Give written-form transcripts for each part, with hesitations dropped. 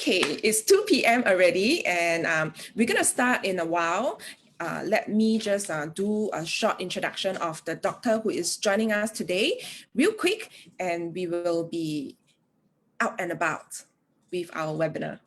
Okay, it's 2 p.m. already, and we're going to start in a while. Let me just do a short introduction of the doctor who is joining us today, real quick, and we will be out and about with our webinar.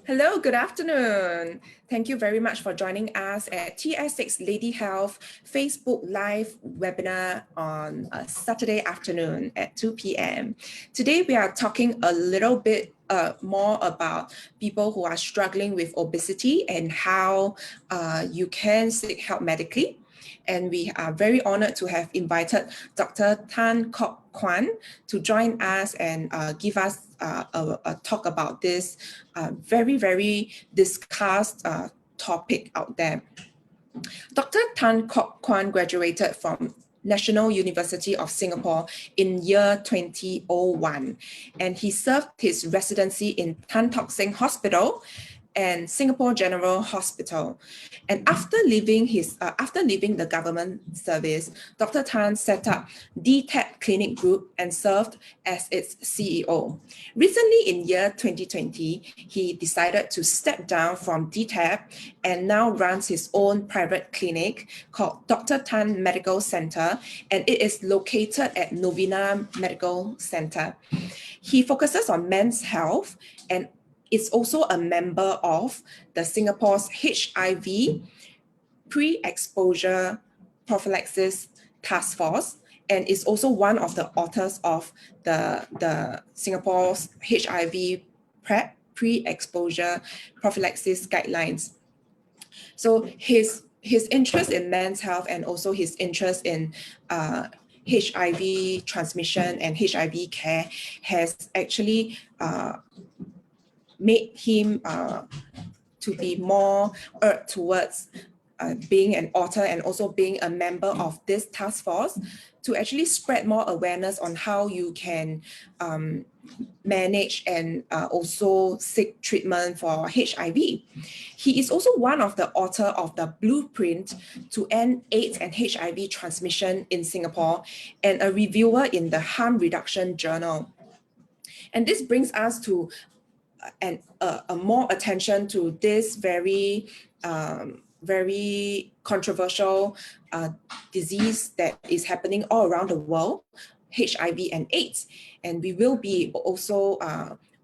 Hello, good afternoon. Thank you very much for joining us at TS6 Lady Health Facebook Live webinar on a Saturday afternoon at 2 p.m. Today, we are talking a little bit more about people who are struggling with obesity and how you can seek help medically. And we are very honored to have invited Dr. Tan Kok Kwan to join us and give us a talk about this very discussed topic out there. Dr. Tan Kok Kwan graduated from National University of Singapore in year 2001, and he served his residency in Tan Tock Seng Hospital and Singapore General Hospital. And after leaving the government service, Dr. Tan set up DTAP Clinic Group and served as its CEO. Recently, in year 2020, he decided to step down from DTAP and now runs his own private clinic called Dr. Tan Medical Center, and it is located at Novena Medical Center. He focuses on men's health and is also a member of the Singapore's HIV Pre-Exposure Prophylaxis Task Force, and is also one of the authors of the Singapore's HIV PrEP, Pre-Exposure Prophylaxis Guidelines. So his interest in men's health and also his interest in HIV transmission and HIV care has actually made him to be more towards being an author and also being a member of this task force to actually spread more awareness on how you can manage and also seek treatment for HIV. He is also one of the author of the Blueprint to End AIDS and HIV Transmission in Singapore and a reviewer in the Harm Reduction Journal. And this brings us to a more attention to this very controversial disease that is happening all around the world, HIV and AIDS. And we will be also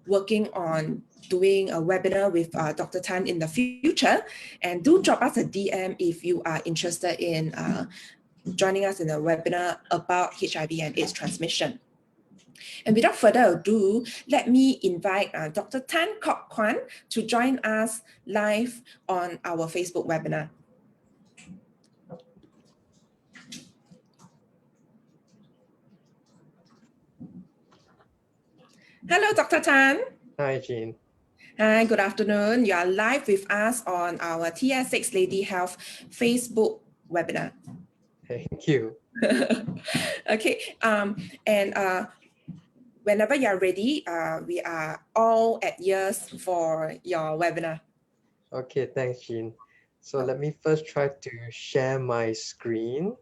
working on doing a webinar with Dr. Tan in the future. And do drop us a DM if you are interested in joining us in a webinar about HIV and AIDS transmission. And without further ado, let me invite Dr. Tan Kok Kwan to join us live on our Facebook webinar. Hello, Dr. Tan. Hi, Jean. Hi, good afternoon. You are live with us on our TS6 Lady Health Facebook webinar. Thank you. Okay, whenever you're ready, we are all at ears for your webinar. Okay, thanks, Jean. So let me first try to share my screen.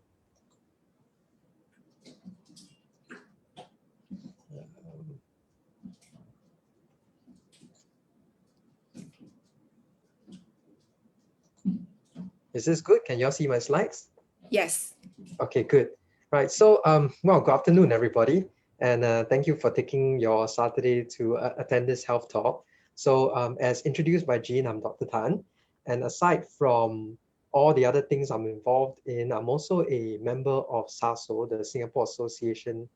Is this good? Can y'all see my slides? Yes. Okay, good. Right. So, well, good afternoon, everybody. And thank you for taking your Saturday to attend this health talk. So as introduced by Jean, I'm Dr. Tan. And aside from all the other things I'm involved in, I'm also a member of SASO, the Singapore Association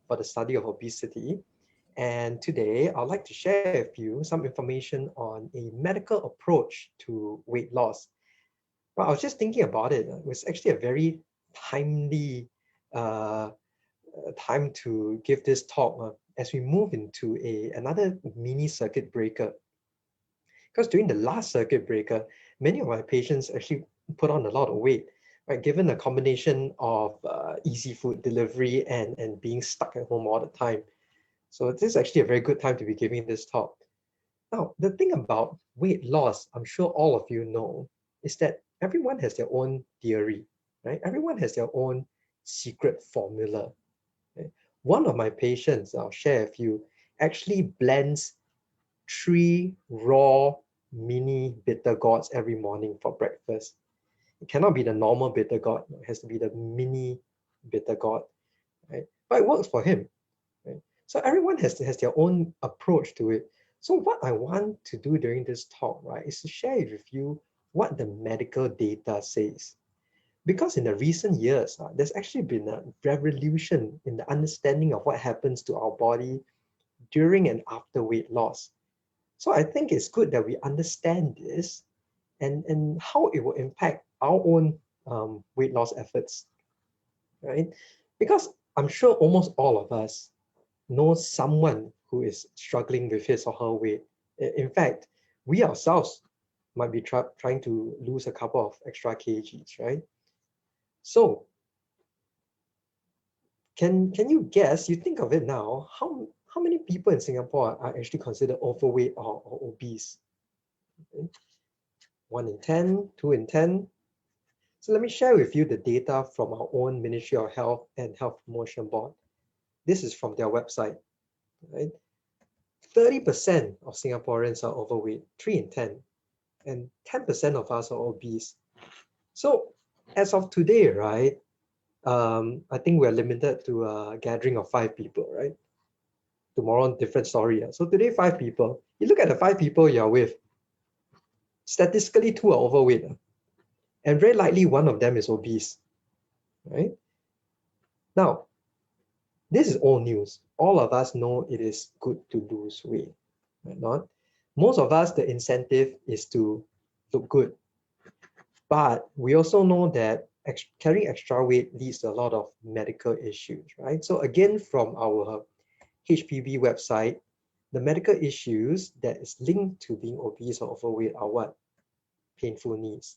for the Study of Obesity. And today I'd like to share with you some information on a medical approach to weight loss. Well, I was just thinking about it. It was actually a very timely time to give this talk as we move into another mini circuit breaker. Because during the last circuit breaker, many of my patients actually put on a lot of weight, right? Given a combination of easy food delivery and being stuck at home all the time. So this is actually a very good time to be giving this talk. Now, the thing about weight loss, I'm sure all of you know, is that everyone has their own theory, right? Everyone has their own secret formula. Right? One of my patients, I'll share a few, actually blends 3 raw mini bitter gourds every morning for breakfast. It cannot be the normal bitter gourd, it has to be the mini bitter gourd, right? But it works for him, right? So everyone has their own approach to it. So what I want to do during this talk, right, is to share with you what the medical data says. Because in the recent years, there's actually been a revolution in the understanding of what happens to our body during and after weight loss. So I think it's good that we understand this and how it will impact our own weight loss efforts, right? Because I'm sure almost all of us know someone who is struggling with his or her weight. In fact, we ourselves might be trying to lose a couple of extra kgs, right? So can you guess, you think of it now, how many people in Singapore are actually considered overweight or obese? 1 in 10, 2 in 10. So let me share with you the data from our own Ministry of Health and Health Promotion Board. This is from their website, right? 30% of Singaporeans are overweight, 3 in 10, and 10% of us are obese. So as of today, right, I think we're limited to a gathering of 5 people, right? Tomorrow, different story. So today, 5 people. You look at the 5 people you're with, statistically 2 are overweight, and very likely one of them is obese, right? Now, this is old news. All of us know it is good to lose weight, right? Not most of us, the incentive is to look good, but we also know that carrying extra weight leads to a lot of medical issues, right? So again, from our HPB website, the medical issues that is linked to being obese or overweight are what? Painful knees,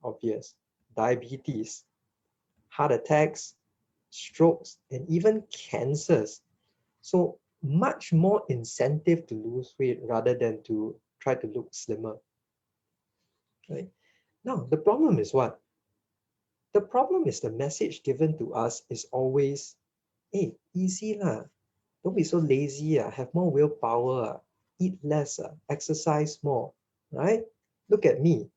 obvious, diabetes, heart attacks, strokes, and even cancers. So much more incentive to lose weight rather than to try to look slimmer, right? Now, the problem is what? The problem is the message given to us is always, hey, easy lah. Don't be so lazy, have more willpower, eat less, exercise more, right? Look at me.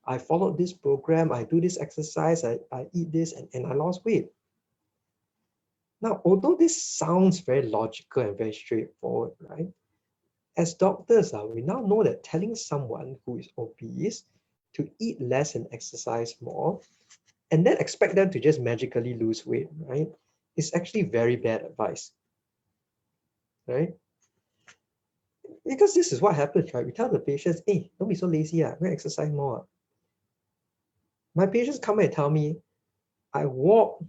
I followed this program, I do this exercise, I eat this, and I lost weight. Now, although this sounds very logical and very straightforward, right? As doctors, we now know that telling someone who is obese to eat less and exercise more, and then expect them to just magically lose weight, right, is actually very bad advice, right? Because this is what happens, right? We tell the patients, hey, don't be so lazy, go exercise more. My patients come and tell me, I walk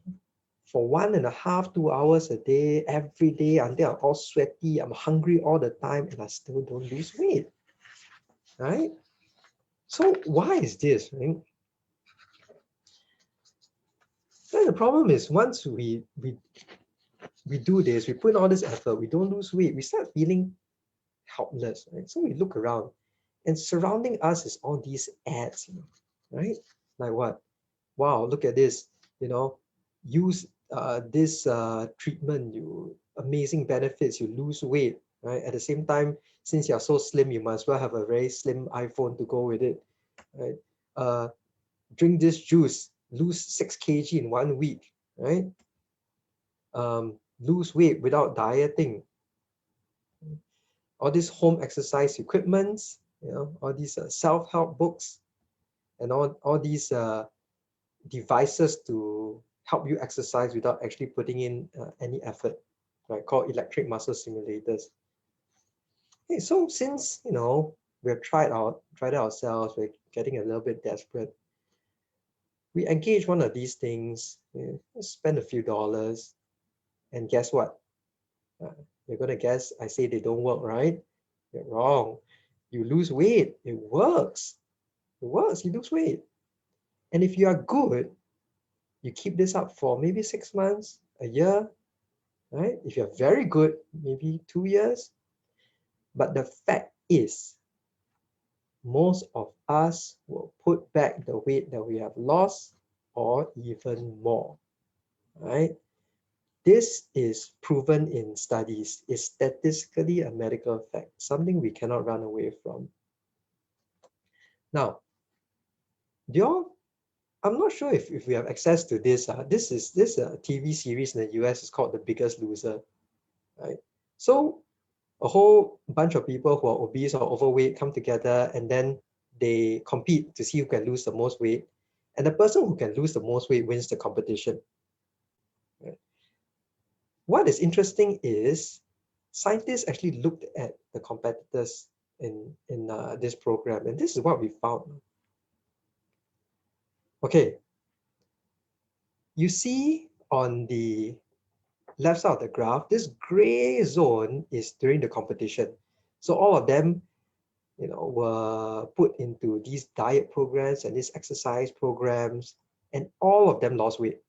for 1.5, 2 hours a day, every day, until I'm all sweaty, I'm hungry all the time, and I still don't lose weight, right? So why is this, right? Then the problem is once we do this, we put in all this effort, we don't lose weight, we start feeling helpless, right? So we look around, and surrounding us is all these ads, right? Like what? Wow, look at this, use this treatment, you amazing benefits, you lose weight, right? At the same time, since you're so slim, you might as well have a very slim iPhone to go with it, right? Drink this juice, lose 6 kg in 1 week, right? Lose weight without dieting. All these home exercise equipments, all these self-help books, and all these devices to help you exercise without actually putting in any effort, right? Called electric muscle simulators. Hey, so since we've tried it ourselves, we're getting a little bit desperate. We engage one of these things, spend a few dollars, and guess what? You're gonna guess I say they don't work, right? You're wrong. You lose weight. It works. It works. You lose weight. And if you are good, you keep this up for maybe 6 months, a year, right? If you're very good, maybe 2 years. But the fact is, most of us will put back the weight that we have lost or even more, right? This is proven in studies. It's statistically a medical fact, something we cannot run away from. Now, I'm not sure if we have access to this. This is a TV series in the US. It's called The Biggest Loser, right? So a whole bunch of people who are obese or overweight come together, and then they compete to see who can lose the most weight. And the person who can lose the most weight wins the competition. Right? What is interesting is scientists actually looked at the competitors in this program, and this is what we found. Okay, you see on the left side of the graph, this gray zone is during the competition. So all of them, were put into these diet programs and these exercise programs, and all of them lost weight.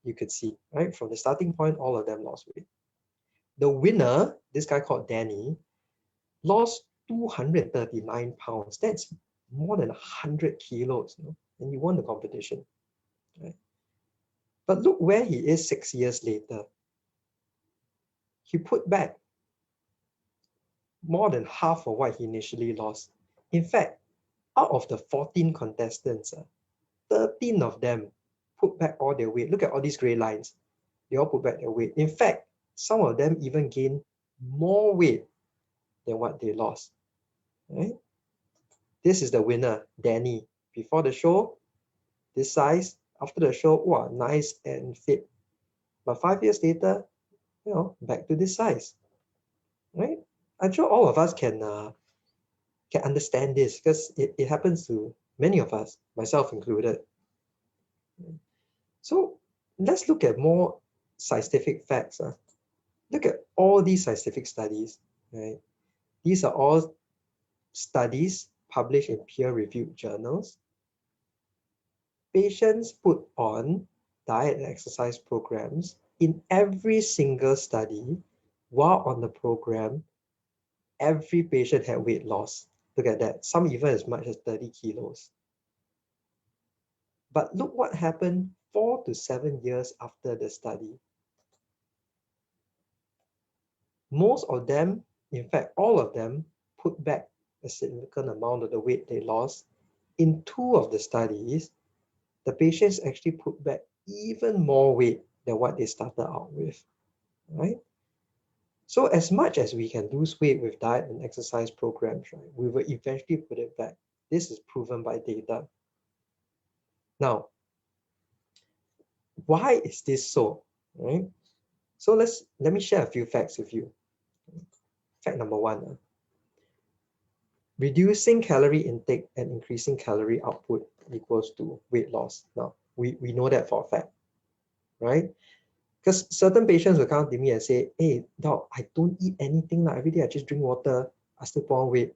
You could see, right? From the starting point, all of them lost weight. The winner, this guy called Danny, lost 239 pounds. That's more than 100 kilos, and he won the competition. Right? But look where he is 6 years later. He put back more than half of what he initially lost. In fact, out of the 14 contestants, 13 of them put back all their weight. Look at all these gray lines. They all put back their weight. In fact, some of them even gained more weight than what they lost. Right? This is the winner, Danny. Before the show, this size. After the show, wow, nice and fit. But 5 years later, back to this size. Right? I'm sure all of us can understand this because it happens to many of us, myself included. So let's look at more scientific facts. Look at all these scientific studies. Right? These are all studies published in peer-reviewed journals. Patients put on diet and exercise programs. In every single study, while on the program, every patient had weight loss. Look at that, some even as much as 30 kilos. But look what happened 4 to 7 years after the study. Most of them, in fact, all of them, put back a significant amount of the weight they lost. In 2 of the studies, the patients actually put back even more weight than what they started out with, right? So as much as we can lose weight with diet and exercise programs, right, we will eventually put it back. This is proven by data. Now, why is this so, right? So let me share a few facts with you. Fact number 1, reducing calorie intake and increasing calorie output equals to weight loss. Now, we know that for a fact, right? Because certain patients will come to me and say, hey, doc, I don't eat anything. Every day I just drink water. I still put on weight.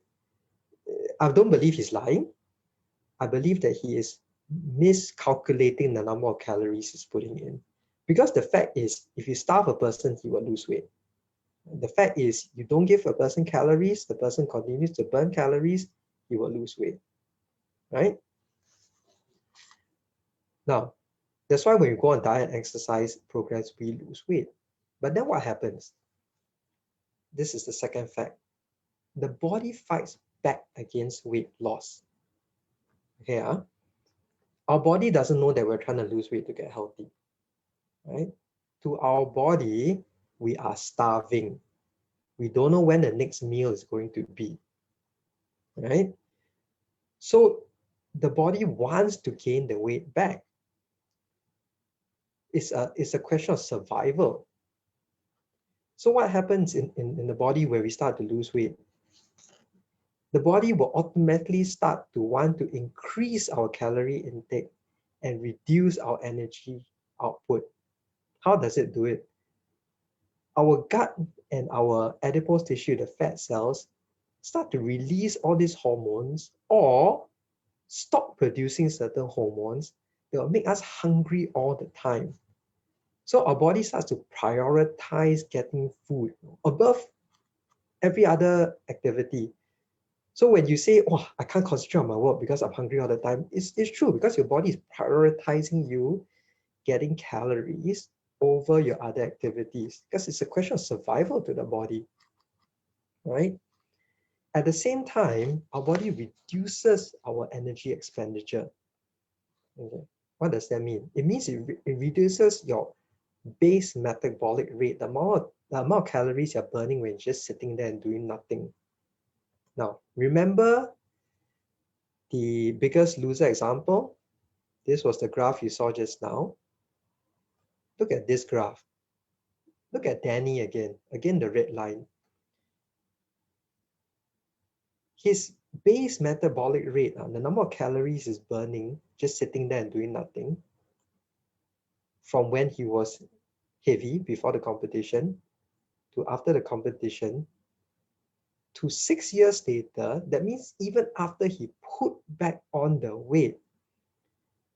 I don't believe he's lying. I believe that he is miscalculating the number of calories he's putting in. Because the fact is, if you starve a person, he will lose weight. The fact is, you don't give a person calories, the person continues to burn calories, he will lose weight, right? Now, that's why when you go on diet and exercise programs, we lose weight. But then what happens? This is the second fact. The body fights back against weight loss. Okay, our body doesn't know that we're trying to lose weight to get healthy, right? To our body, we are starving. We don't know when the next meal is going to be, right? So the body wants to gain the weight back. It's a question of survival. So what happens in the body where we start to lose weight? The body will automatically start to want to increase our calorie intake and reduce our energy output. How does it do it? Our gut and our adipose tissue, the fat cells, start to release all these hormones or stop producing certain hormones it will make us hungry all the time. So our body starts to prioritize getting food above every other activity. So when you say, oh, I can't concentrate on my work because I'm hungry all the time, it's true, because your body is prioritizing you getting calories over your other activities, because it's a question of survival to the body, right? At the same time, our body reduces our energy expenditure. Okay. What does that mean? It means it reduces your base metabolic rate, the amount of calories you're burning when you're just sitting there and doing nothing. Now, remember the Biggest Loser example? This was the graph you saw just now. Look at this graph. Look at Danny again the red line. His base metabolic rate, the number of calories is burning just sitting there and doing nothing, from when he was heavy before the competition to after the competition to 6 years later. That means even after he put back on the weight,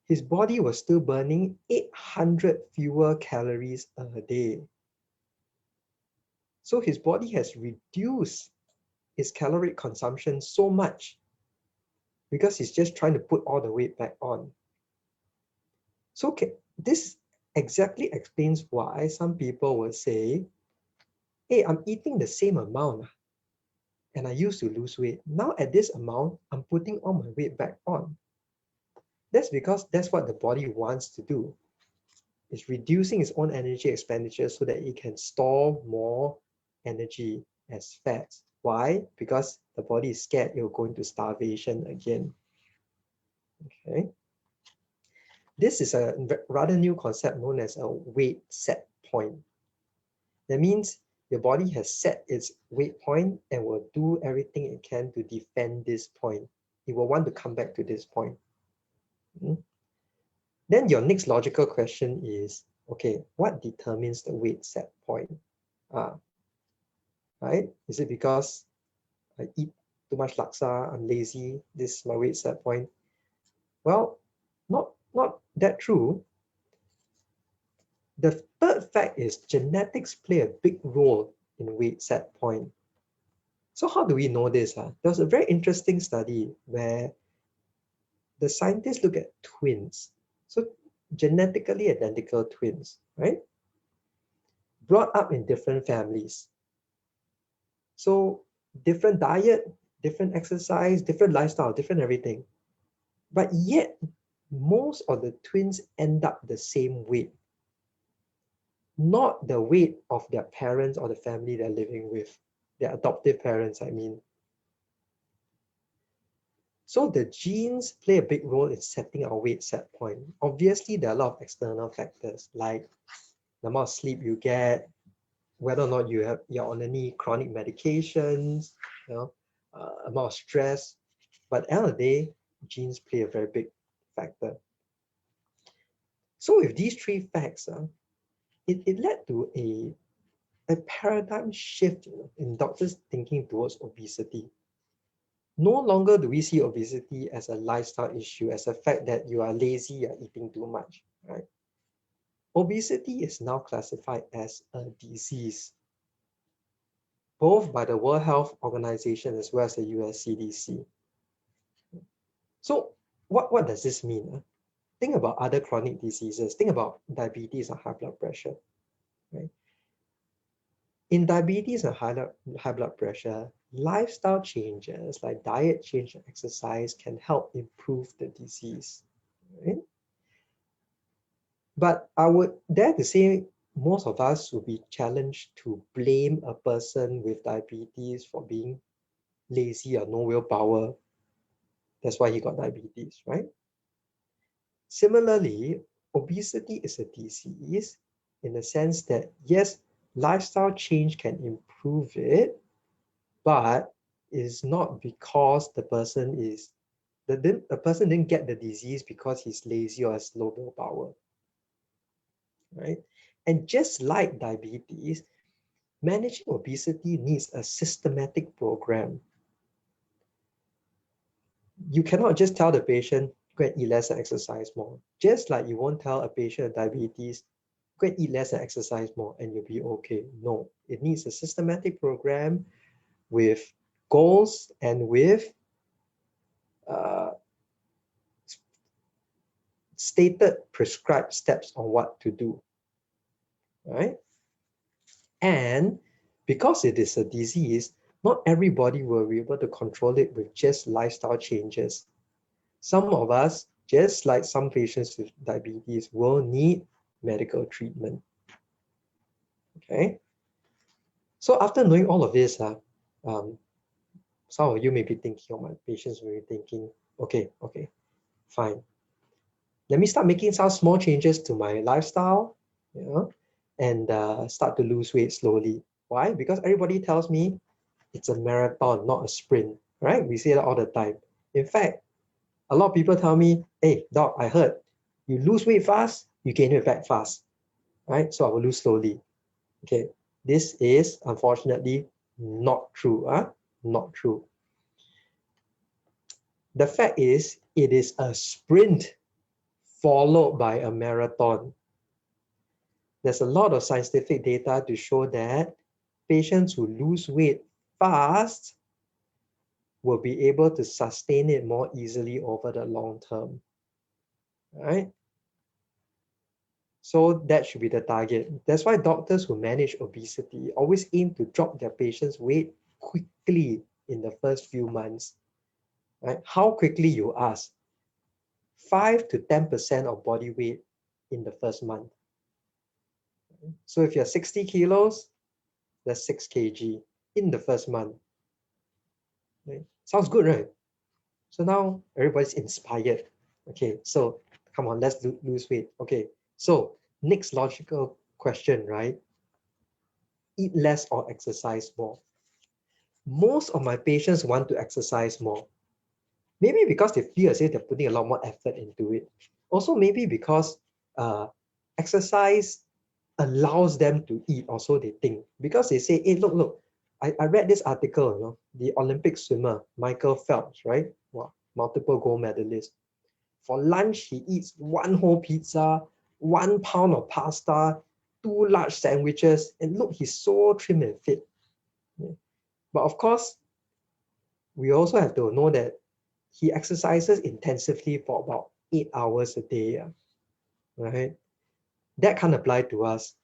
his body was still burning 800 fewer calories a day. So his body has reduced his caloric consumption so much because he's just trying to put all the weight back on. So this exactly explains why some people will say, hey, I'm eating the same amount and I used to lose weight. Now at this amount, I'm putting all my weight back on. That's because that's what the body wants to do. It's reducing its own energy expenditure so that it can store more energy as fats. Why? Because the body is scared it will go into starvation again. Okay. This is a rather new concept known as a weight set point. That means your body has set its weight point and will do everything it can to defend this point. It will want to come back to this point. Then your next logical question is, okay, what determines the weight set point? Right? Is it because I eat too much laksa, I'm lazy, this is my weight set point? Well, not that true. The third fact is genetics play a big role in weight set point. So how do we know this? There was a very interesting study where the scientists look at twins. So genetically identical twins, right? Brought up in different families. So different diet, different exercise, different lifestyle, different everything. But yet, most of the twins end up the same weight. Not the weight of their parents or the family they're living with. Their adoptive parents, I mean. So the genes play a big role in setting our weight set point. Obviously, there are a lot of external factors like the amount of sleep you get, whether or not you're on any chronic medications, amount of stress. But at the end of the day, genes play a very big factor. So with these three facts, it led to a paradigm shift in doctors' thinking towards obesity. No longer do we see obesity as a lifestyle issue, as a fact that you are lazy, you're eating too much, right? Obesity is now classified as a disease, both by the World Health Organization as well as the US CDC. So what does this mean? Think about other chronic diseases. Think about diabetes and high blood pressure, right? In diabetes and high blood pressure, lifestyle changes like diet change and exercise can help improve the disease, right? But I would dare to say most of us will be challenged to blame a person with diabetes for being lazy or no willpower. That's why he got diabetes, right? Similarly, obesity is a disease in the sense that, yes, lifestyle change can improve it, but it's not because the person didn't get the disease because he's lazy or has low willpower, right? And just like diabetes, managing obesity needs a systematic program. You cannot just tell the patient, go and eat less and exercise more. Just like you won't tell a patient with diabetes, go and eat less and exercise more and you'll be okay. No, it needs a systematic program with goals and with stated prescribed steps on what to do, right? And because it is a disease, not everybody will be able to control it with just lifestyle changes. Some of us, just like some patients with diabetes, will need medical treatment. Okay. So after knowing all of this, some of you may be thinking, or my patients may be thinking, okay, fine. Let me start making some small changes to my lifestyle, and start to lose weight slowly. Why? Because everybody tells me it's a marathon, not a sprint, right? We say that all the time. In fact, a lot of people tell me, hey, doc, I heard you lose weight fast, you gain it back fast, right? So I will lose slowly. Okay, this is unfortunately not true, not true. The fact is, it is a sprint followed by a marathon. There's a lot of scientific data to show that patients who lose weight fast will be able to sustain it more easily over the long term, right? So that should be the target. That's why doctors who manage obesity always aim to drop their patients' weight quickly in the first few months, right? How quickly, you ask? 5 to 10% of body weight in the first month. So if you're 60 kilos, that's 6 kg in the first month. Right? Sounds good, right? So now everybody's inspired. Okay, so come on, let's lose weight. Okay, so next logical question, right? Eat less or exercise more. Most of my patients want to exercise more. Maybe because they feel as if they're putting a lot more effort into it. Also, maybe because exercise allows them to eat, or so they think. Because they say, hey, look, I read this article, the Olympic swimmer, Michael Phelps, right? Wow, multiple gold medalist. For lunch, he eats 1 whole pizza, 1 pound of pasta, 2 large sandwiches, and look, he's so trim and fit. Yeah. But of course, we also have to know that he exercises intensively for about 8 hours a day, right? That can't apply to us.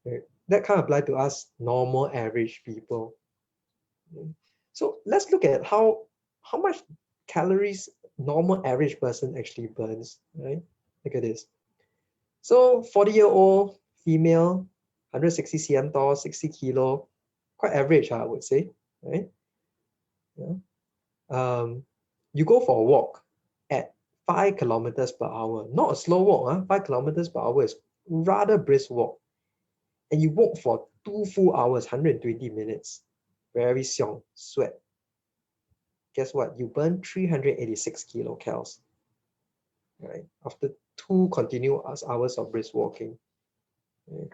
Right? That can't apply to us normal average people. So let's look at how much calories normal average person actually burns, right? Look at this. So 40-year-old female, 160 cm tall, 60 kilo, quite average, I would say, right? Yeah. You go for a walk at 5 kilometers per hour, not a slow walk, 5 kilometers per hour is rather brisk walk. And you walk for 2 full hours, 120 minutes, very xiong, sweat. Guess what? You burn 386 kilocalories, right? After 2 continuous hours of brisk walking. Right?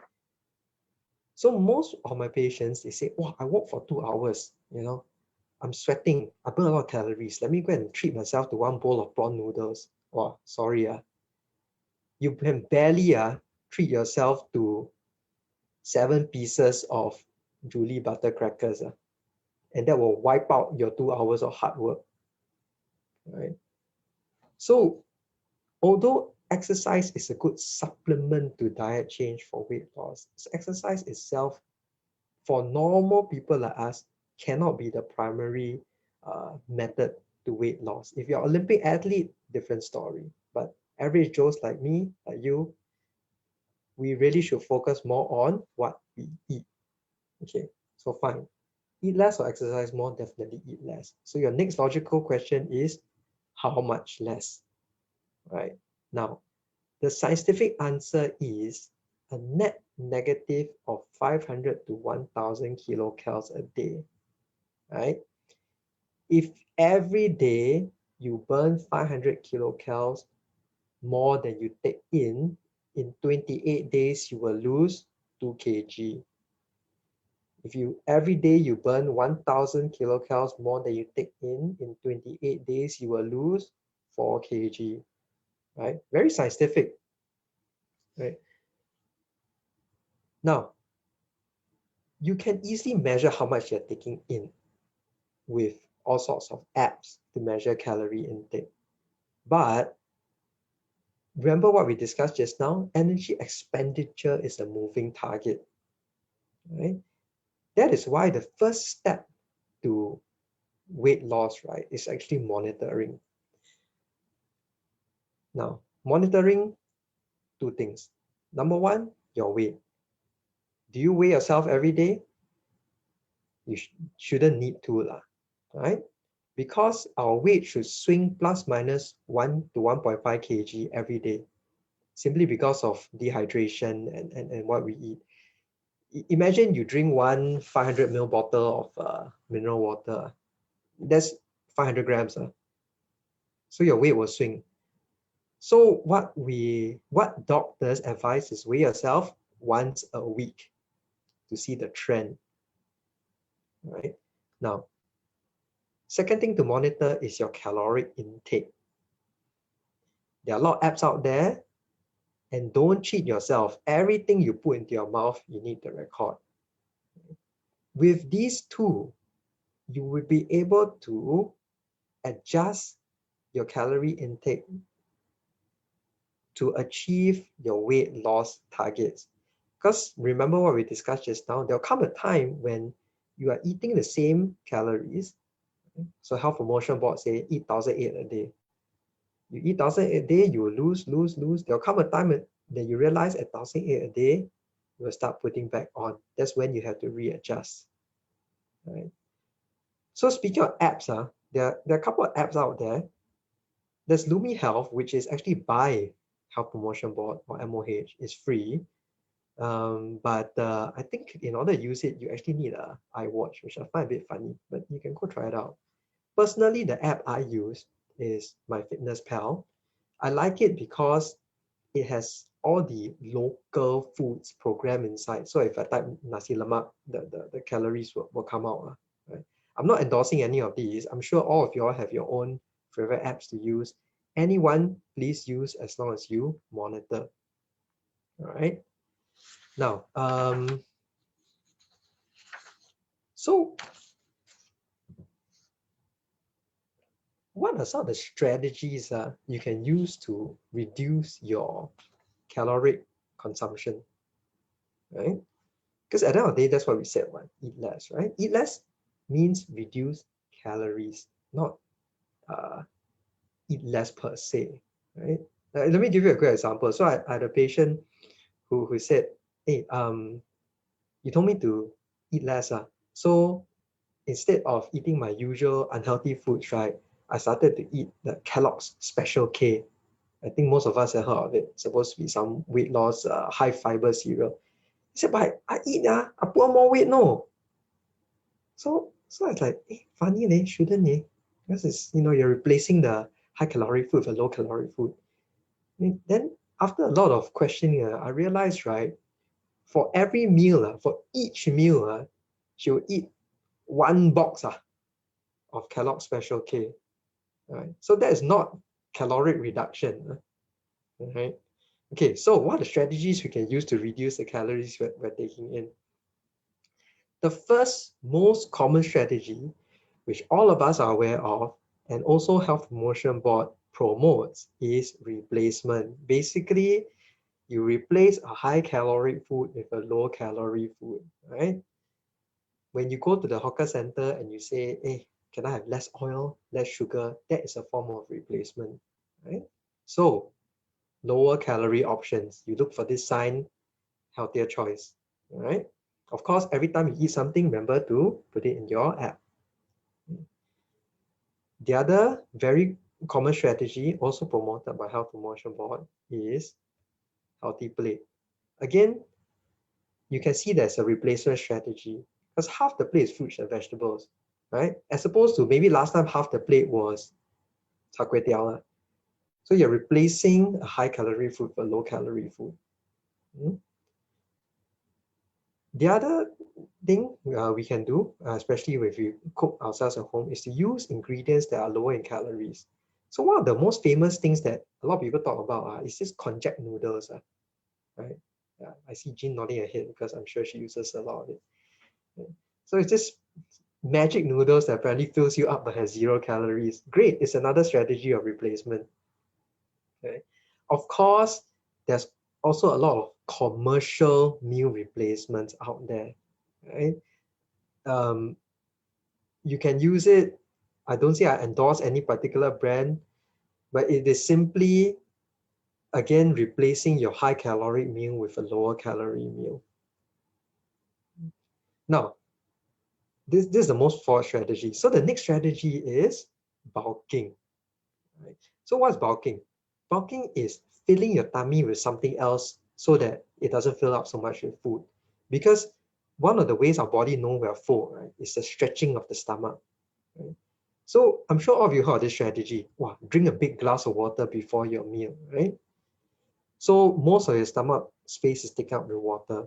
So most of my patients, they say, wow, I walk for 2 hours, I'm sweating, I burn a lot of calories. Let me go and treat myself to 1 bowl of prawn noodles. Wow, sorry. You can barely treat yourself to 7 pieces of Julie butter crackers. And that will wipe out your 2 hours of hard work. Right? So although exercise is a good supplement to diet change for weight loss, exercise itself for normal people like us cannot be the primary method to weight loss. If you're an Olympic athlete, different story. But average Joes like me, like you, we really should focus more on what we eat. Okay, so fine. Eat less or exercise more? Definitely eat less. So your next logical question is, how much less? Right? Now, the scientific answer is a net negative of 500 to 1,000 kilocalories a day. Right? If every day you burn 500 kilocalories more than you take in 28 days, you will lose 2 kg. If every day you burn 1,000 kilocalories more than you take in 28 days, you will lose 4 kg. right? Very scientific, right? Now, you can easily measure how much you're taking in with all sorts of apps to measure calorie intake. But remember what we discussed just now, energy expenditure is a moving target, right? That is why the first step to weight loss, right, is actually monitoring. Now, monitoring, two things. Number one, your weight. Do you weigh yourself every day? You shouldn't need to, right? Because our weight should swing plus minus 1 to 1.5 kg every day, simply because of dehydration and what we eat. Imagine you drink one 500 ml bottle of mineral water. That's 500 grams. So your weight will swing. So what doctors advise is weigh yourself once a week to see the trend. Right? Now, second thing to monitor is your caloric intake. There are a lot of apps out there, and don't cheat yourself. Everything you put into your mouth, you need to record. With these two, you will be able to adjust your calorie intake to achieve your weight loss targets. Because remember what we discussed just now, there'll come a time when you are eating the same calories. So Health Promotion Board say eat 1,008 a day. You eat 1,008 a day, you will lose. There'll come a time that you realize at 1,008 a day, you will start putting back on. That's when you have to readjust. Right? So speaking of apps, there are a couple of apps out there. There's Lumi Health, which is actually by Health Promotion Board or MOH. It's free. But I think in order to use it, you actually need an iWatch, which I find a bit funny, but you can go try it out. Personally, the app I use is MyFitnessPal. I like it because it has all the local foods programmed inside. So if I type nasi lemak, the calories will come out. Right? I'm not endorsing any of these. I'm sure all of you all have your own favorite apps to use. Anyone, please use as long as you monitor. All right. Now, so what are some of the strategies you can use to reduce your caloric consumption, right? Because at the end of the day, that's what we said, right? Eat less, right? Eat less means reduce calories, not eat less per se, right? Let me give you a good example. So I had a patient who said, hey, you told me to eat less. So instead of eating my usual unhealthy foods, right, I started to eat the Kellogg's Special K. I think most of us have heard of it. It's supposed to be some weight loss, high fiber cereal. He said, but I eat, I put on more weight, no. So it's like, funny, shouldn't they? Because it's, you're replacing the high caloric food with low caloric food. Then after a lot of questioning, I realized, right, for every meal, for each meal, she will eat one box of Kellogg's Special K. Right? So that is not caloric reduction. Right? Okay, so what are the strategies we can use to reduce the calories we're taking in? The first most common strategy, which all of us are aware of, and also Health Promotion Board promotes, is replacement. Basically, you replace a high caloric food with a low calorie food, right? When you go to the hawker center and you say, hey, can I have less oil, less sugar? That is a form of replacement, right? So lower calorie options. You look for this sign, healthier choice, all right? Of course, every time you eat something, remember to put it in your app. The other very common strategy, also promoted by Health Promotion Board, is healthy plate. Again, you can see there's a replacement strategy because half the plate is fruits and vegetables, right? As opposed to maybe last time half the plate was char kway teow. So you're replacing a high calorie food for low calorie food. The other thing we can do, especially if we cook ourselves at home, is to use ingredients that are lower in calories. So one of the most famous things that a lot of people talk about is this konjac noodles, right? Yeah, I see Jean nodding her head because I'm sure she uses a lot of it. Yeah. So it's just magic noodles that apparently fills you up but has 0 calories. Great, it's another strategy of replacement. Okay. Of course, there's also a lot of commercial meal replacements out there, right? You can use it. I don't say I endorse any particular brand, but it is simply, again, replacing your high caloric meal with a lower calorie meal. Now, this is the most forward strategy. So the next strategy is bulking. Right? So what's bulking? Bulking is filling your tummy with something else so that it doesn't fill up so much with food. Because one of the ways our body knows we're full, right, is the stretching of the stomach. Right? So I'm sure all of you heard this strategy. Wow, drink a big glass of water before your meal, right? So most of your stomach space is taken up with water.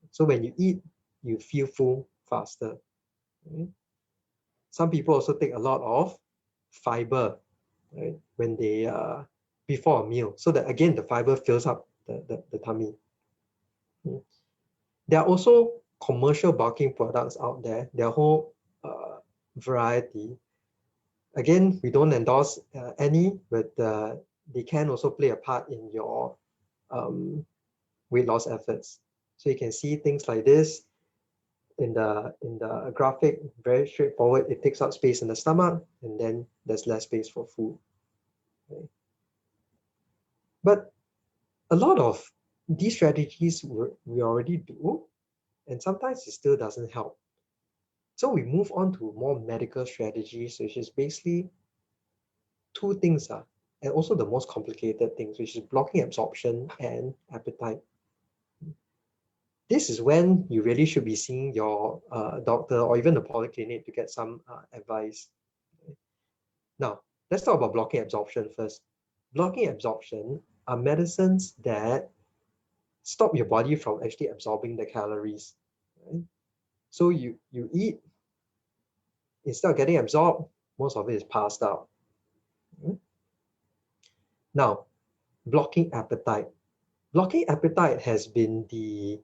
So when you eat, you feel full faster. Right? Some people also take a lot of fiber, right, when they before a meal, so that again the fiber fills up the tummy. There are also commercial bulking products out there. There are a whole variety. Again, we don't endorse any, but they can also play a part in your weight loss efforts. So you can see things like this in the graphic, very straightforward. It takes up space in the stomach, and then there's less space for food. Okay. But a lot of these strategies we already do, and sometimes it still doesn't help. So we move on to more medical strategies, which is basically 2 things, and also the most complicated things, which is blocking absorption and appetite. This is when you really should be seeing your doctor or even the polyclinic to get some advice. Now, let's talk about blocking absorption first. Blocking absorption are medicines that stop your body from actually absorbing the calories. Right? So you eat, instead of getting absorbed, most of it is passed out. Right? Now, blocking appetite. Blocking appetite has been the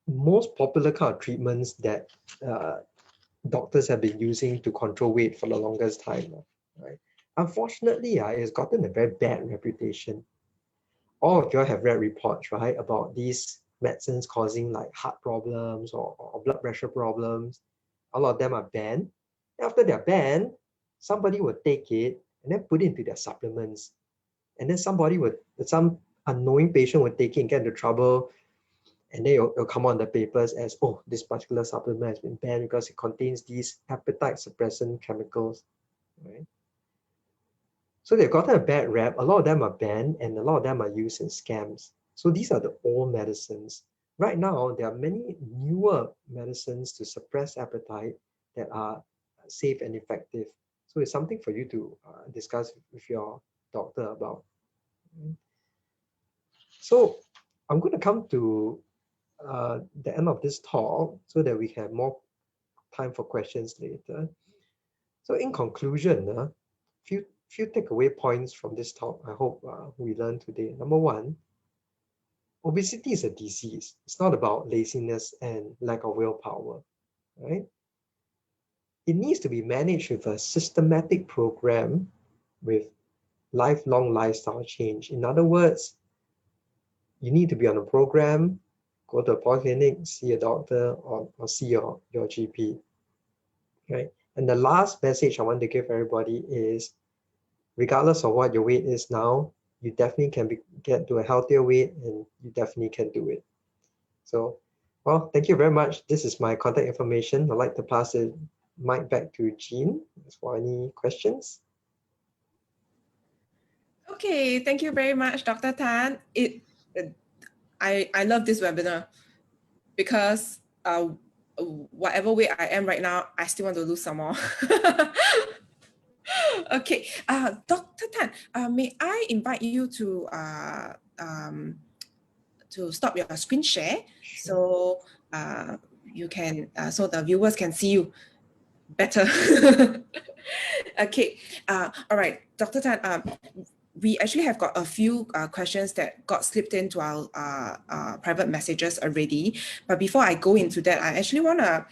most popular kind of treatments that doctors have been using to control weight for the longest time. Right? Unfortunately, it's gotten a very bad reputation. All of you have read reports, right, about these medicines causing like heart problems or blood pressure problems. A lot of them are banned. After they're banned, somebody will take it and then put it into their supplements. And then some unknowing patient would take it and get into trouble. And then it'll come on the papers as, oh, this particular supplement has been banned because it contains these appetite suppressant chemicals, right? So they've gotten a bad rap. A lot of them are banned and a lot of them are used in scams. So these are the old medicines. Right now, there are many newer medicines to suppress appetite that are safe and effective. So it's something for you to discuss with your doctor about. So I'm going to come to the end of this talk so that we have more time for questions later. So in conclusion, few takeaway points from this talk I hope we learned today. Number 1, obesity is a disease. It's not about laziness and lack of willpower, right? It needs to be managed with a systematic program with lifelong lifestyle change. In other words, you need to be on a program, go to a polyclinic, see a doctor, or see your GP, right? And the last message I want to give everybody is, regardless of what your weight is now, you definitely can get to a healthier weight and you definitely can do it. So, well, thank you very much. This is my contact information. I'd like to pass the mic back to Jean for any questions. Okay, thank you very much, Dr. Tan. I love this webinar because whatever weight I am right now, I still want to lose some more. Okay, Dr. Tan, may I invite you to stop your screen share, so you can so the viewers can see you. better. Okay. All right, Dr. Tan. We actually have got a few questions that got slipped into our private messages already. But before I go into that, I actually want to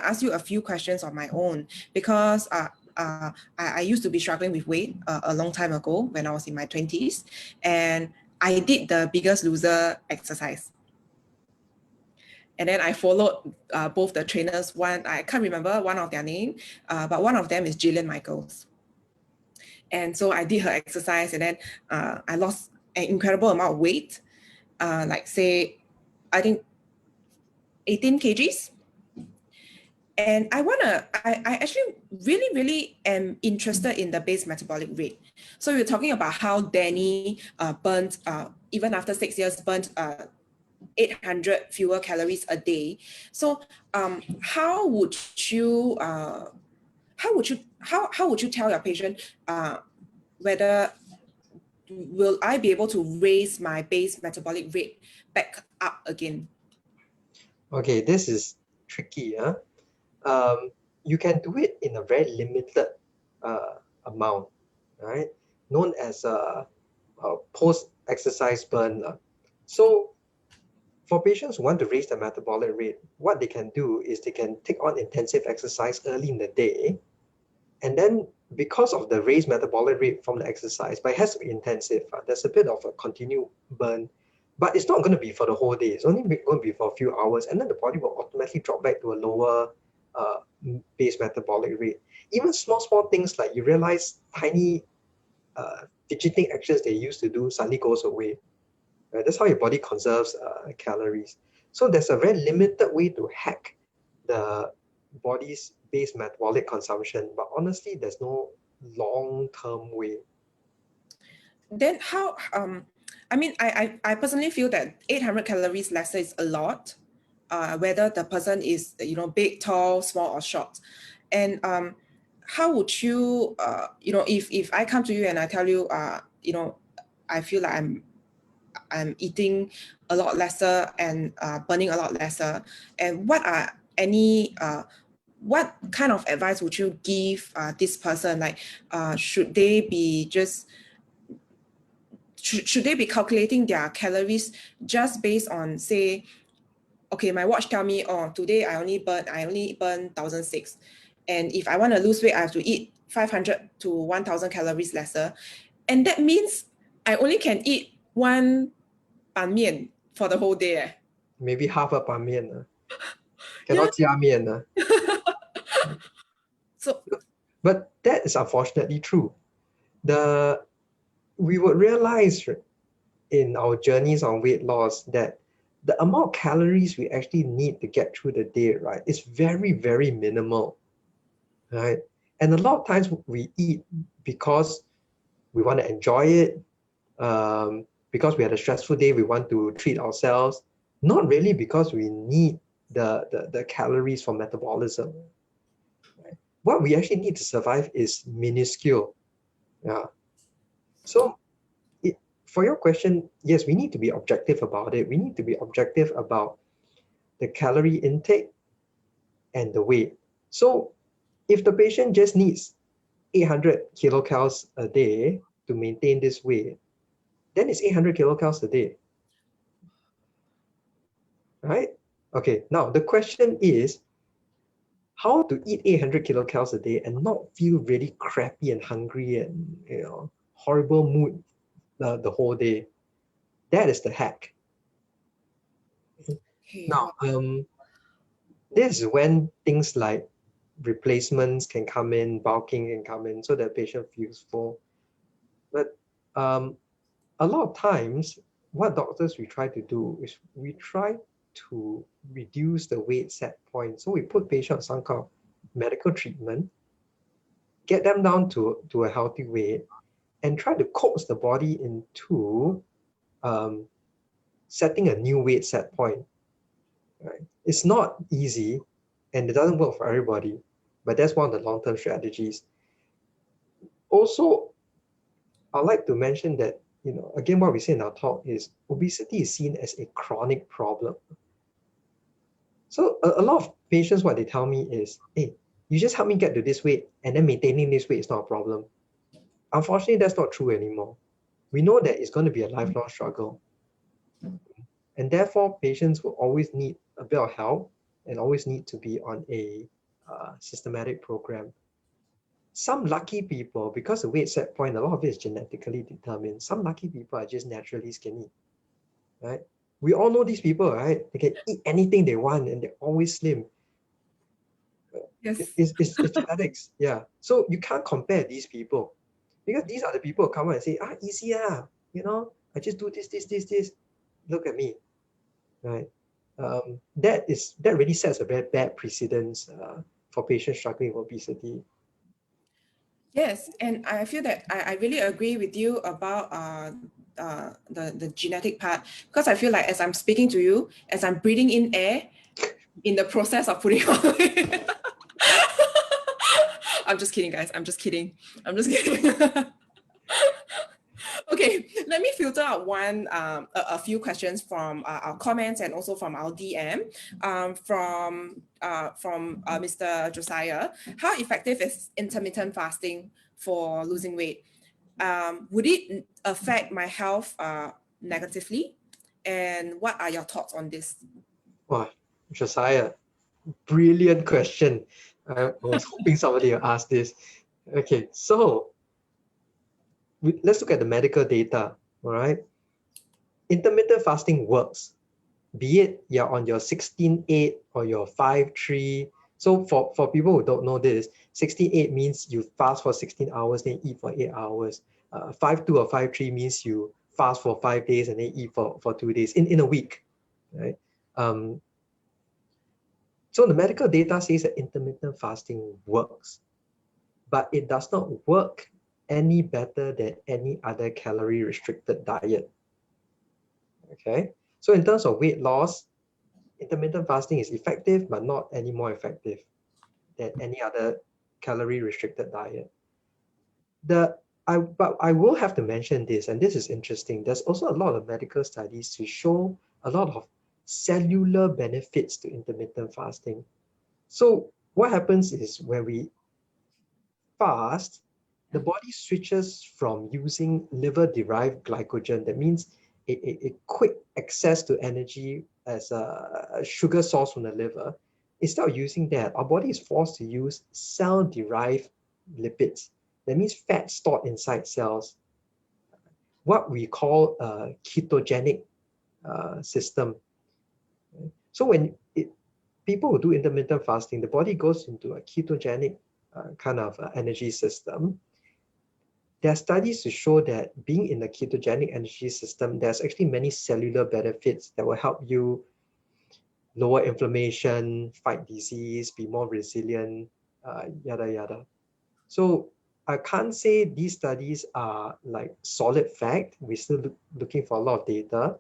ask you a few questions on my own, because I used to be struggling with weight a long time ago when I was in my 20s, and I did the Biggest Loser exercise. And then I followed both the trainers. One, I can't remember one of their name, but one of them is Jillian Michaels. And so I did her exercise, and then I lost an incredible amount of weight, like say, I think 18 kgs. And I actually really am interested in the base metabolic rate. So we're talking about how Danny burnt, even after 6 years, burnt 800 fewer calories a day. So how would you tell your patient whether will I be able to raise my base metabolic rate back up again? Okay, this is tricky. You can do it in a very limited amount, right? Known as a post-exercise burn. So for patients who want to raise their metabolic rate, what they can do is they can take on intensive exercise early in the day. And then because of the raised metabolic rate from the exercise, but it has to be intensive, there's a bit of a continued burn, but it's not going to be for the whole day. It's only going to be for a few hours, and then the body will automatically drop back to a lower base metabolic rate. Even small things like you realize tiny fidgeting actions they used to do suddenly goes away. Right? That's how your body conserves calories. So there's a very limited way to hack the body's base metabolic consumption, but honestly, there's no long-term way. Then how, I mean, I personally feel that 800 calories lesser is a lot, whether the person is, big, tall, small, or short. And how would you, if I come to you and I tell you, I feel like I'm eating a lot lesser and burning a lot lesser, and what kind of advice would you give this person? Like, should they be should they be calculating their calories just based on, say, okay, my watch tell me, oh, today I only burn 1,006, and if I want to lose weight, I have to eat 500 to 1,000 calories lesser, and that means I only can eat one ban mian for the whole day. Maybe half a ban mian. Cannot jia mian. So, but that is unfortunately true. We would realize in our journeys on weight loss that the amount of calories we actually need to get through the day, right, is very, very minimal, right? And a lot of times we eat because we want to enjoy it, because we had a stressful day, we want to treat ourselves, not really because we need the calories for metabolism. Right? What we actually need to survive is minuscule. Yeah. So for your question, yes, we need to be objective about it. We need to be objective about the calorie intake and the weight. So if the patient just needs 800 kilocalories a day to maintain this weight, then it's 800 kilocalories a day. Right? Okay, now the question is how to eat 800 kilocalories a day and not feel really crappy and hungry and horrible mood the whole day. That is the hack. okay, Now, this is when things like replacements can come in, bulking can come in, so that patient feels full. But a lot of times, what doctors we try to do is we try to reduce the weight set point. So we put patients on some kind of medical treatment, get them down to a healthy weight, and try to coax the body into setting a new weight set point. Right? It's not easy, and it doesn't work for everybody, but that's one of the long-term strategies. Also, I'd like to mention that, again, what we say in our talk is obesity is seen as a chronic problem. So a lot of patients, what they tell me is, hey, you just help me get to this weight, and then maintaining this weight is not a problem. Unfortunately, that's not true anymore. We know that it's going to be a lifelong struggle. And therefore, patients will always need a bit of help and always need to be on a systematic program. Some lucky people, because the weight set point, a lot of it is genetically determined. Some lucky people are just naturally skinny, right? We all know these people, right? They can eat anything they want and they're always slim. Yes. It's genetics, yeah. So you can't compare these people because these are the people who come out and say, easy, I just do this. Look at me, right? That really sets a very bad precedence for patients struggling with obesity. Yes, and I feel that I really agree with you about the genetic part, because I feel like as I'm speaking to you, as I'm breathing in air, in the process of putting on. I'm just kidding, guys. I'm just kidding. Okay, let me filter out a few questions from our comments and also from our DM. From Mr. Josiah, how effective is intermittent fasting for losing weight? Would it affect my health negatively? And what are your thoughts on this? Wow, Josiah, brilliant question. I was hoping somebody would ask this. Okay, so let's look at the medical data, all right? Intermittent fasting works, be it you're on your 16-8 or your 5-3. So for people who don't know this, 16-8 means you fast for 16 hours, then eat for 8 hours. 5-2 or 5-3 means you fast for 5 days and then eat for 2 days in a week, right? So the medical data says that intermittent fasting works, but it does not work any better than any other calorie restricted diet. Okay, so in terms of weight loss, intermittent fasting is effective, but not any more effective than any other calorie restricted diet. But I will have to mention this, and this is interesting. There's also a lot of medical studies to show a lot of cellular benefits to intermittent fasting. So what happens is when we fast, the body switches from using liver-derived glycogen, that means a quick access to energy as a sugar source from the liver. Instead of using that, our body is forced to use cell-derived lipids. That means fat stored inside cells, what we call a ketogenic system. So when people who do intermittent fasting, the body goes into a ketogenic kind of energy system. There are studies to show that being in the ketogenic energy system, there's actually many cellular benefits that will help you lower inflammation, fight disease, be more resilient, yada yada. So I can't say these studies are like solid fact. We're still looking for a lot of data,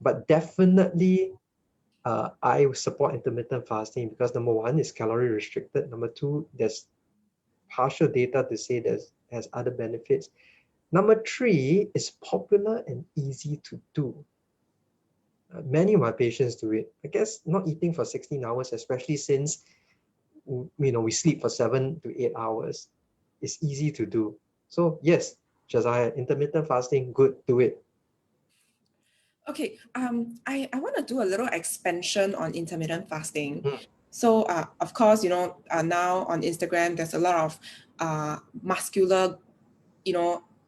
but definitely I support intermittent fasting because number one is calorie restricted. Number two, there's partial data to say has other benefits. Number three, is popular and easy to do. Many of my patients do it. I guess not eating for 16 hours, especially since we sleep for 7 to 8 hours, is easy to do. So yes, Josiah, intermittent fasting, good, do it. Okay, I want to do a little expansion on intermittent fasting. Mm. So, of course, now on Instagram, there's a lot of muscular,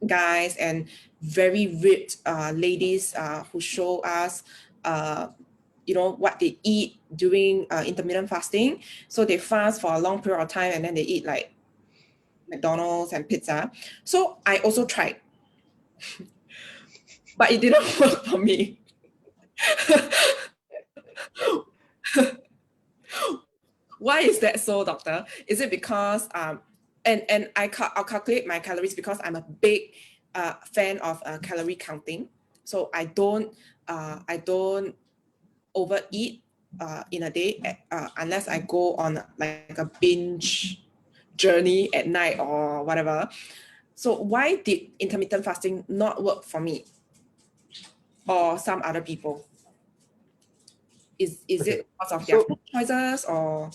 guys and very ripped ladies who show us, what they eat during intermittent fasting. So they fast for a long period of time and then they eat like McDonald's and pizza. So I also tried, but it didn't work for me. Why is that so, doctor? Is it because and I'll calculate my calories because I'm a big fan of calorie counting. So I don't overeat in a day unless I go on like a binge journey at night or whatever. So why did intermittent fasting not work for me or some other people? Is Okay. it because of their So food choices or?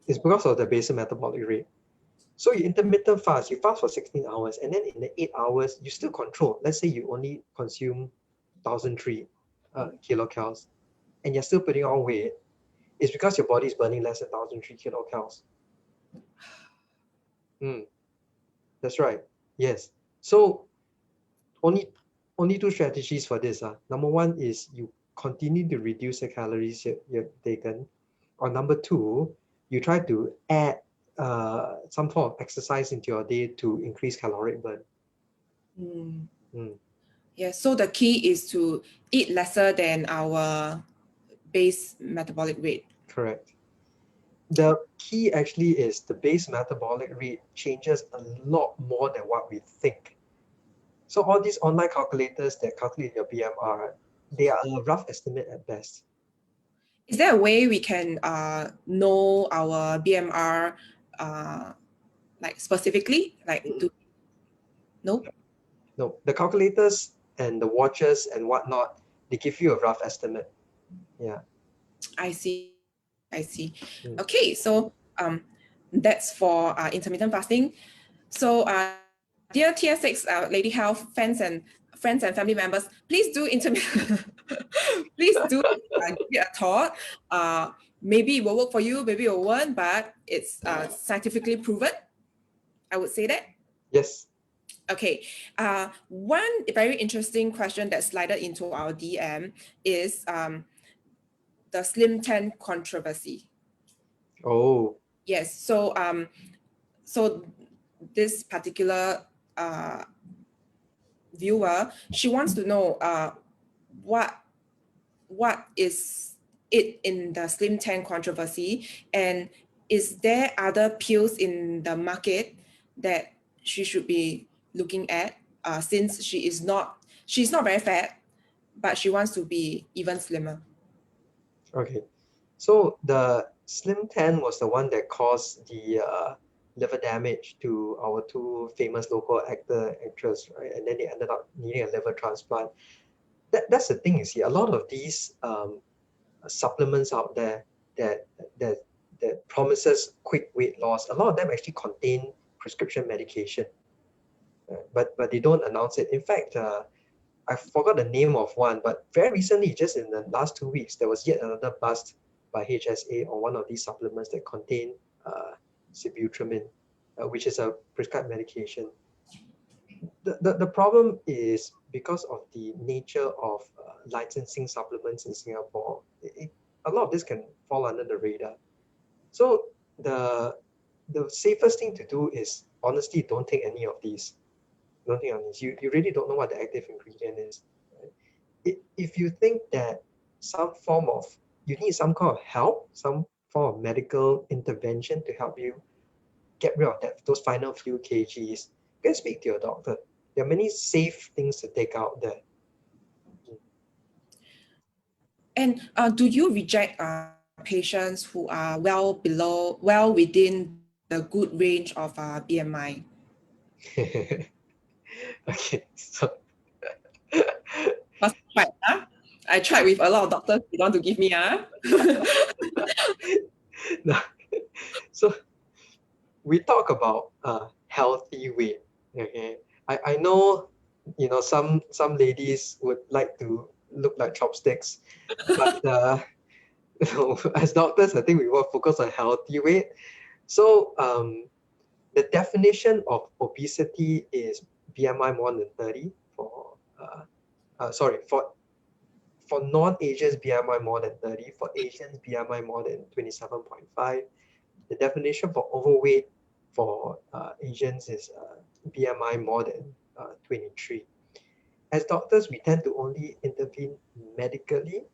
it's because of the basal metabolic rate. So you intermittent fast, you fast for 16 hours, and then in the 8 hours, you still control. Let's say you only consume 1,003 kilocalories, and you're still putting on weight. It's because your body is burning less than 1,003 kilocalories. That's right. Yes. So only two strategies for this. Number one is you continue to reduce the calories you've taken. Or number two, you try to add some form of exercise into your day to increase caloric burn. Yeah, so the key is to eat lesser than our base metabolic rate. Correct. The key actually is the base metabolic rate changes a lot more than what we think. So all these online calculators that calculate your BMR, they are a rough estimate at best. Is there a way we can know our BMR like specifically? No? No, the calculators and the watches and whatnot, they give you a rough estimate. Yeah. I see. Okay, so that's for intermittent fasting. So dear TS6 Lady Health fans and family members, please do intermittent. Please do give it a thought. Maybe it will work for you, maybe it won't, but it's scientifically proven. I would say that. Yes. Okay. One very interesting question that slided into our DM is the Slim 10 controversy. Oh. Yes. So so this particular viewer, she wants to know what is it in the Slim 10 controversy, and is there other pills in the market that she should be looking at since she's not very fat, but she wants to be even slimmer. Okay. So the Slim 10 was the one that caused the liver damage to our two famous local actress, right? And then they ended up needing a liver transplant. That's the thing, you see, a lot of these supplements out there that promises quick weight loss, a lot of them actually contain prescription medication, but they don't announce it. In fact, I forgot the name of one, but very recently, just in the last 2 weeks, there was yet another bust by HSA on one of these supplements that contain sibutramine, which is a prescribed medication. The problem is because of the nature of licensing supplements in Singapore, a lot of this can fall under the radar. So the safest thing to do is honestly don't take any of these. Don't take any of these. You really don't know what the active ingredient is. Right? If you think that you need some kind of help, some form of medical intervention to help you get rid of those final few kgs, go speak to your doctor. There are many safe things to take out there. And do you reject patients who are well within the good range of BMI? Okay, so I tried with a lot of doctors. They want to give me no. So we talk about healthy weight. Okay, I know, some ladies would like to look like chopsticks, but as doctors, I think we will focus on healthy weight. So the definition of obesity is BMI more than 30 for non-Asians, BMI more than 30. For Asians, BMI more than 27.5. The definition for overweight for Asians is BMI more than 23. As doctors, we tend to only intervene medically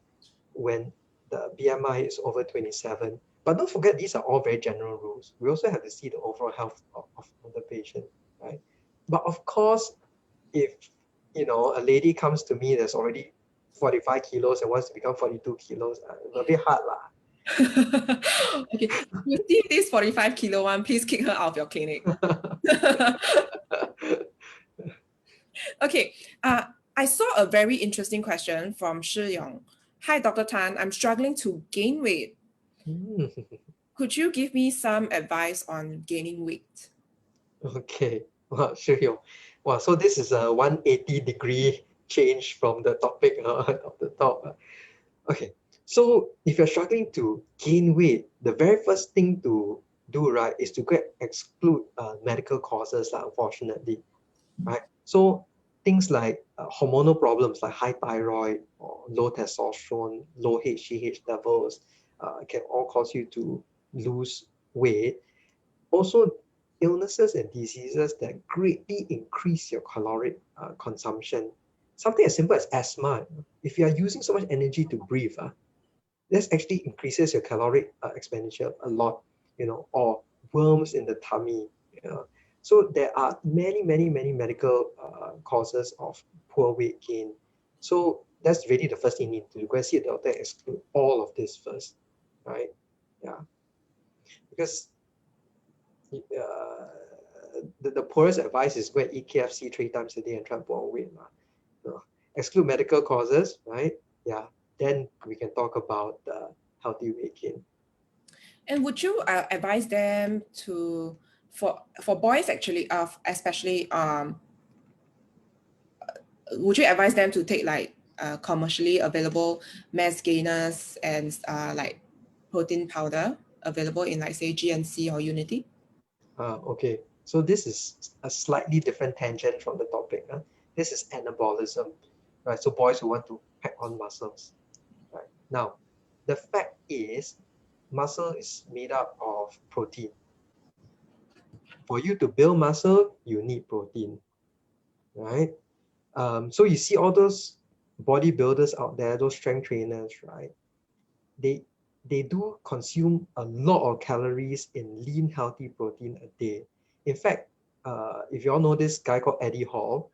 when the BMI is over 27. But don't forget, these are all very general rules. We also have to see the overall health of the patient, right? But of course, if a lady comes to me that's already 45 kilos and wants to become 42 kilos, a bit hard lah. Okay, you see this 45 kilo one, please kick her out of your clinic. Okay, I saw a very interesting question from Shi Yong. Hi, Dr. Tan. I'm struggling to gain weight. Could you give me some advice on gaining weight? Okay, wow, sure. Wow, so this is a 180-degree change from the topic of the talk. Okay, so if you're struggling to gain weight, the very first thing to do, right, is to exclude medical causes, unfortunately, right? So things like hormonal problems like high thyroid or low testosterone, low HGH levels can all cause you to lose weight. Also, illnesses and diseases that greatly increase your caloric consumption. Something as simple as asthma. If you are using so much energy to breathe, this actually increases your caloric expenditure a lot, or worms in the tummy. So there are many medical causes of poor weight gain. So that's really the first thing you need to do. Go and see a doctor and exclude all of this first, right? Yeah, because uh, the poorest advice is go and eat KFC 3 times a day and try and put on weight. Exclude medical causes, right? Yeah, then we can talk about healthy weight gain. And would you advise them to, for boys actually, especially, would you advise them to take like commercially available mass gainers and like protein powder available in like say GNC or Unity? Okay, so this is a slightly different tangent from the topic. This is anabolism, right? So boys who want to pack on muscles, right? Now, the fact is, muscle is made up of protein. For you to build muscle, you need protein, right? So you see all those bodybuilders out there, those strength trainers, right? They they do consume a lot of calories in lean, healthy protein a day. In fact, if you all know this guy called Eddie Hall,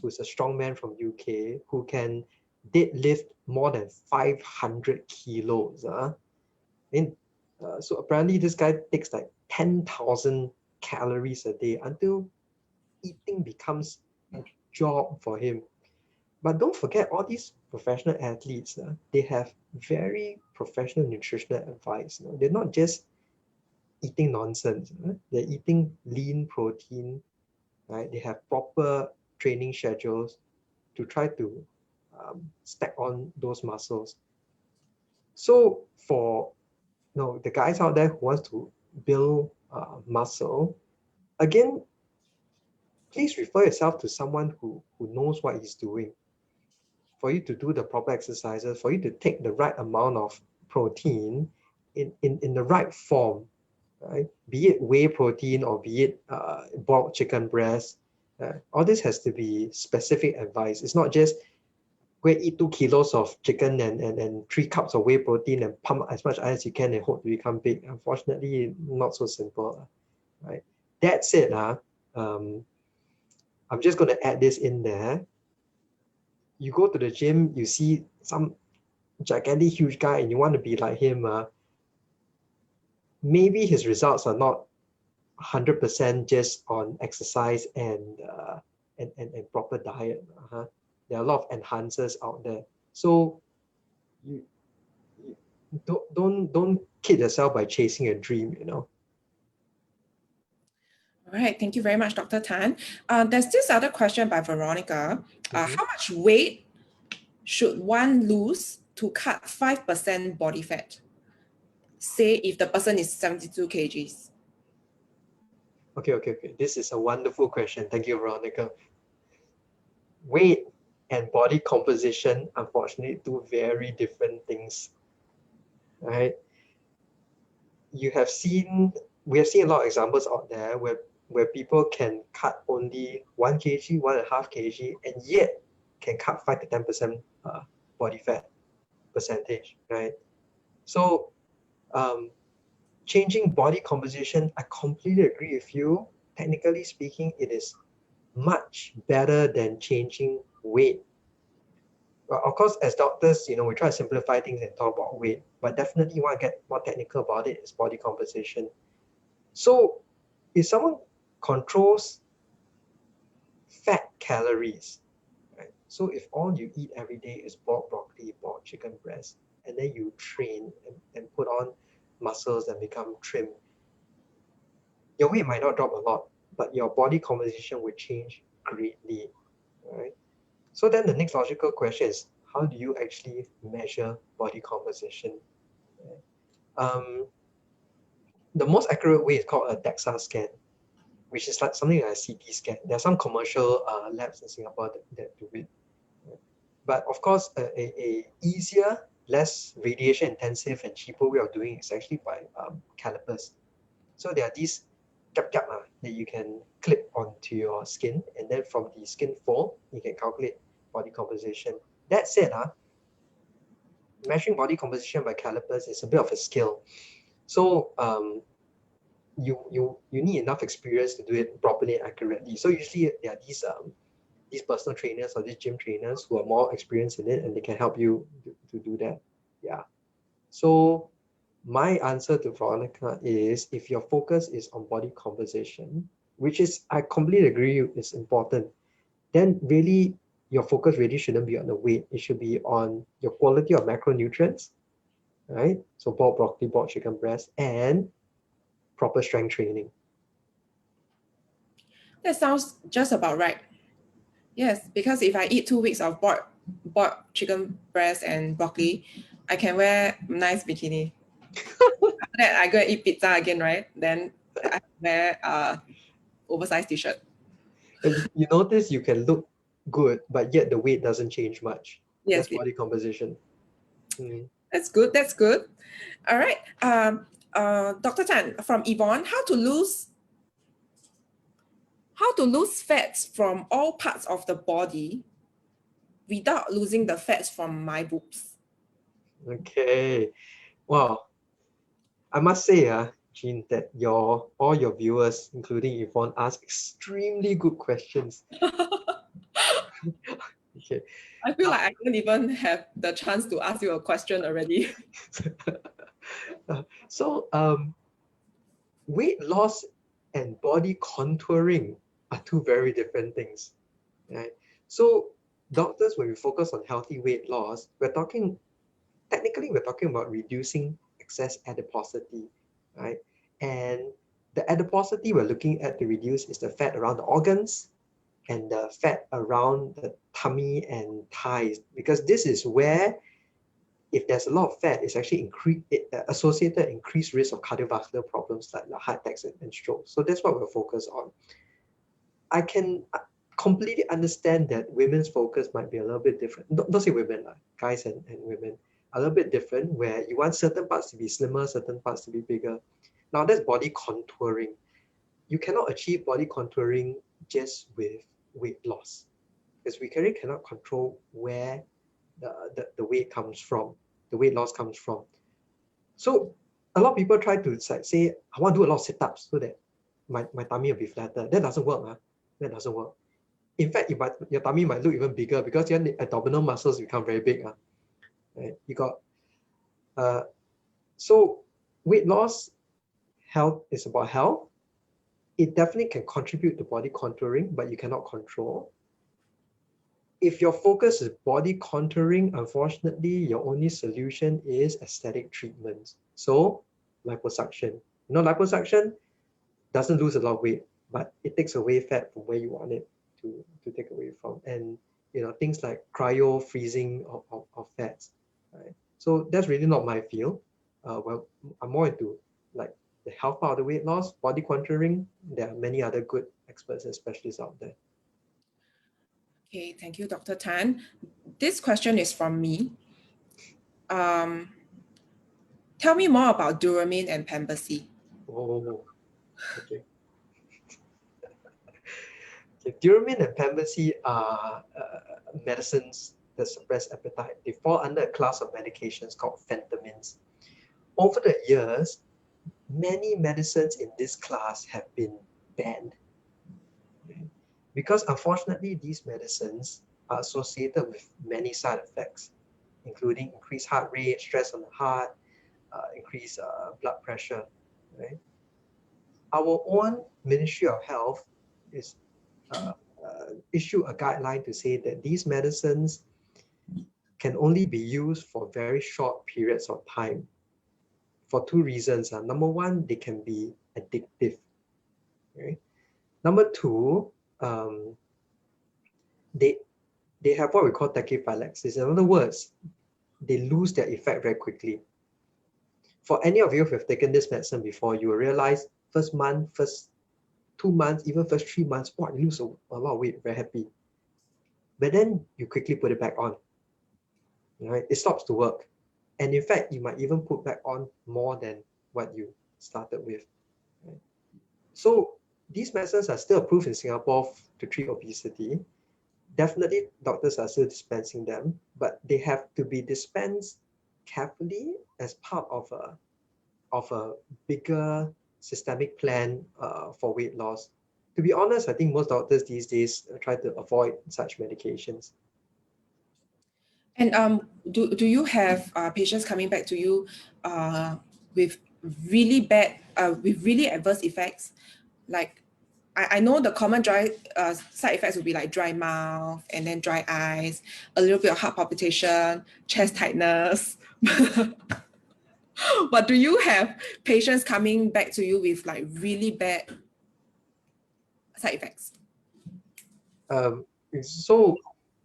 who's a strongman from UK, who can deadlift more than 500 kilos. So apparently this guy takes like 10,000 calories a day until eating becomes a job for him. But don't forget, all these professional athletes, they have very professional nutritional advice. They're not just eating nonsense. They're eating lean protein, right? They have proper training schedules to try to stack on those muscles. So for the guys out there who wants to build muscle, again, please refer yourself to someone who knows what he's doing. For you to do the proper exercises, for you to take the right amount of protein in the right form, right? Be it whey protein or be it boiled chicken breast, all this has to be specific advice. It's not just go and eat 2 kilos of chicken and 3 cups of whey protein and pump as much as you can and hope to become big. Unfortunately, not so simple, right? That said, I'm just going to add this in there. You go to the gym, you see some gigantic huge guy and you want to be like him, maybe his results are not 100% just on exercise and proper diet. There are a lot of enhancers out there. So you don't kid yourself by chasing a dream. All right, thank you very much, Dr. Tan. There's this other question by Veronica. Mhm. How much weight should one lose to cut 5% body fat? Say if the person is 72 kgs. Okay. This is a wonderful question. Thank you, Veronica. Weight and body composition, unfortunately, two very different things, right? We have seen a lot of examples out there where people can cut only 1 kg, 1.5 kg, and yet can cut 5 to 10% body fat percentage, right? So changing body composition, I completely agree with you. Technically speaking, it is much better than changing weight. Well, of course, as doctors, we try to simplify things and talk about weight, but definitely you want to get more technical about it is body composition. So if someone controls fat calories, right? So if all you eat every day is boiled broccoli, boiled chicken breast, and then you train and put on muscles and become trim, your weight might not drop a lot, but your body composition will change greatly, right? So then the next logical question is, how do you actually measure body composition? The most accurate way is called a DEXA scan, which is like something like a CT scan. There are some commercial labs in Singapore that do it. But of course, a easier, less radiation intensive and cheaper way of doing it is actually by calipers. So there are these that you can clip onto your skin, and then from the skin fold, you can calculate body composition. That said, measuring body composition by calipers is a bit of a skill. So you need enough experience to do it properly and accurately. So usually there are these personal trainers or these gym trainers who are more experienced in it, and they can help you to do that. Yeah. So my answer to Veronica is, if your focus is on body composition, which is, I completely agree, is important, then really your focus really shouldn't be on the weight. It should be on your quality of macronutrients, right? So boiled broccoli, boiled chicken breast, and proper strength training. That sounds just about right. Yes, because if I eat 2 weeks of boiled chicken breast and broccoli, I can wear nice bikini. After that, I go and eat pizza again, right? Then I wear oversized t-shirt. And you notice you can look good, but yet the weight doesn't change much. Yes, That's body composition. that's good. That's good. All right. Dr. Tan, from Yvonne, how to lose fats from all parts of the body without losing the fats from my boobs? Okay. Wow. I must say, Jean, that all your viewers, including Yvonne, ask extremely good questions. Okay. I feel like I don't even have the chance to ask you a question already. So, weight loss and body contouring are two very different things, right? So, doctors, when we focus on healthy weight loss, technically we're talking about reducing excess adiposity, right? And the adiposity we're looking at to reduce is the fat around the organs and the fat around the tummy and thighs, because this is where, if there's a lot of fat, it's actually associated increased risk of cardiovascular problems like heart attacks and strokes. So that's what we're focused on. I can completely understand that women's focus might be a little bit different. Don't say women, guys and women, a little bit different, where you want certain parts to be slimmer, certain parts to be bigger. Now that's body contouring. You cannot achieve body contouring just with weight loss, because we really cannot control where the weight comes from, the weight loss comes from. So a lot of people try to say, I want to do a lot of sit-ups so that my tummy will be flatter. That doesn't work. That doesn't work. In fact, your tummy might look even bigger because your abdominal muscles become very big. Right? You got so weight loss, health is about health. It definitely can contribute to body contouring, but you cannot control. If your focus is body contouring, unfortunately, your only solution is aesthetic treatments. So liposuction. Liposuction doesn't lose a lot of weight, but it takes away fat from where you want it to take away from. And things like cryo freezing of fats. Right? So that's really not my field. Well, I'm more into like the health part of the weight loss, body contouring. There are many other good experts and specialists out there. Okay, thank you, Dr. Tan. This question is from me. Tell me more about Duramine and Pembercy. Oh, okay. Duramine and Pembercy are medicines that suppress appetite. They fall under a class of medications called phentermines. Over the years, many medicines in this class have been banned. Because unfortunately, these medicines are associated with many side effects, including increased heart rate, stress on the heart, increased blood pressure. Right? Our own Ministry of Health is issue a guideline to say that these medicines can only be used for very short periods of time for two reasons. Number one, they can be addictive. Okay? Number two, they have what we call tachyphylaxis. In other words, they lose their effect very quickly. For any of you who have taken this medicine before, you will realize first month, first 2 months, even first 3 months, wow, you lose a lot of weight, very happy. But then you quickly put it back on. Right? It stops to work. And in fact, you might even put back on more than what you started with. Right? So these medicines are still approved in Singapore to treat obesity. Definitely, doctors are still dispensing them, but they have to be dispensed carefully as part of a bigger systemic plan for weight loss. To be honest, I think most doctors these days try to avoid such medications. And do you have patients coming back to you with really bad, with really adverse effects? Like, I know the common dry side effects would be like dry mouth and then dry eyes, a little bit of heart palpitation, chest tightness. But do you have patients coming back to you with like really bad side effects?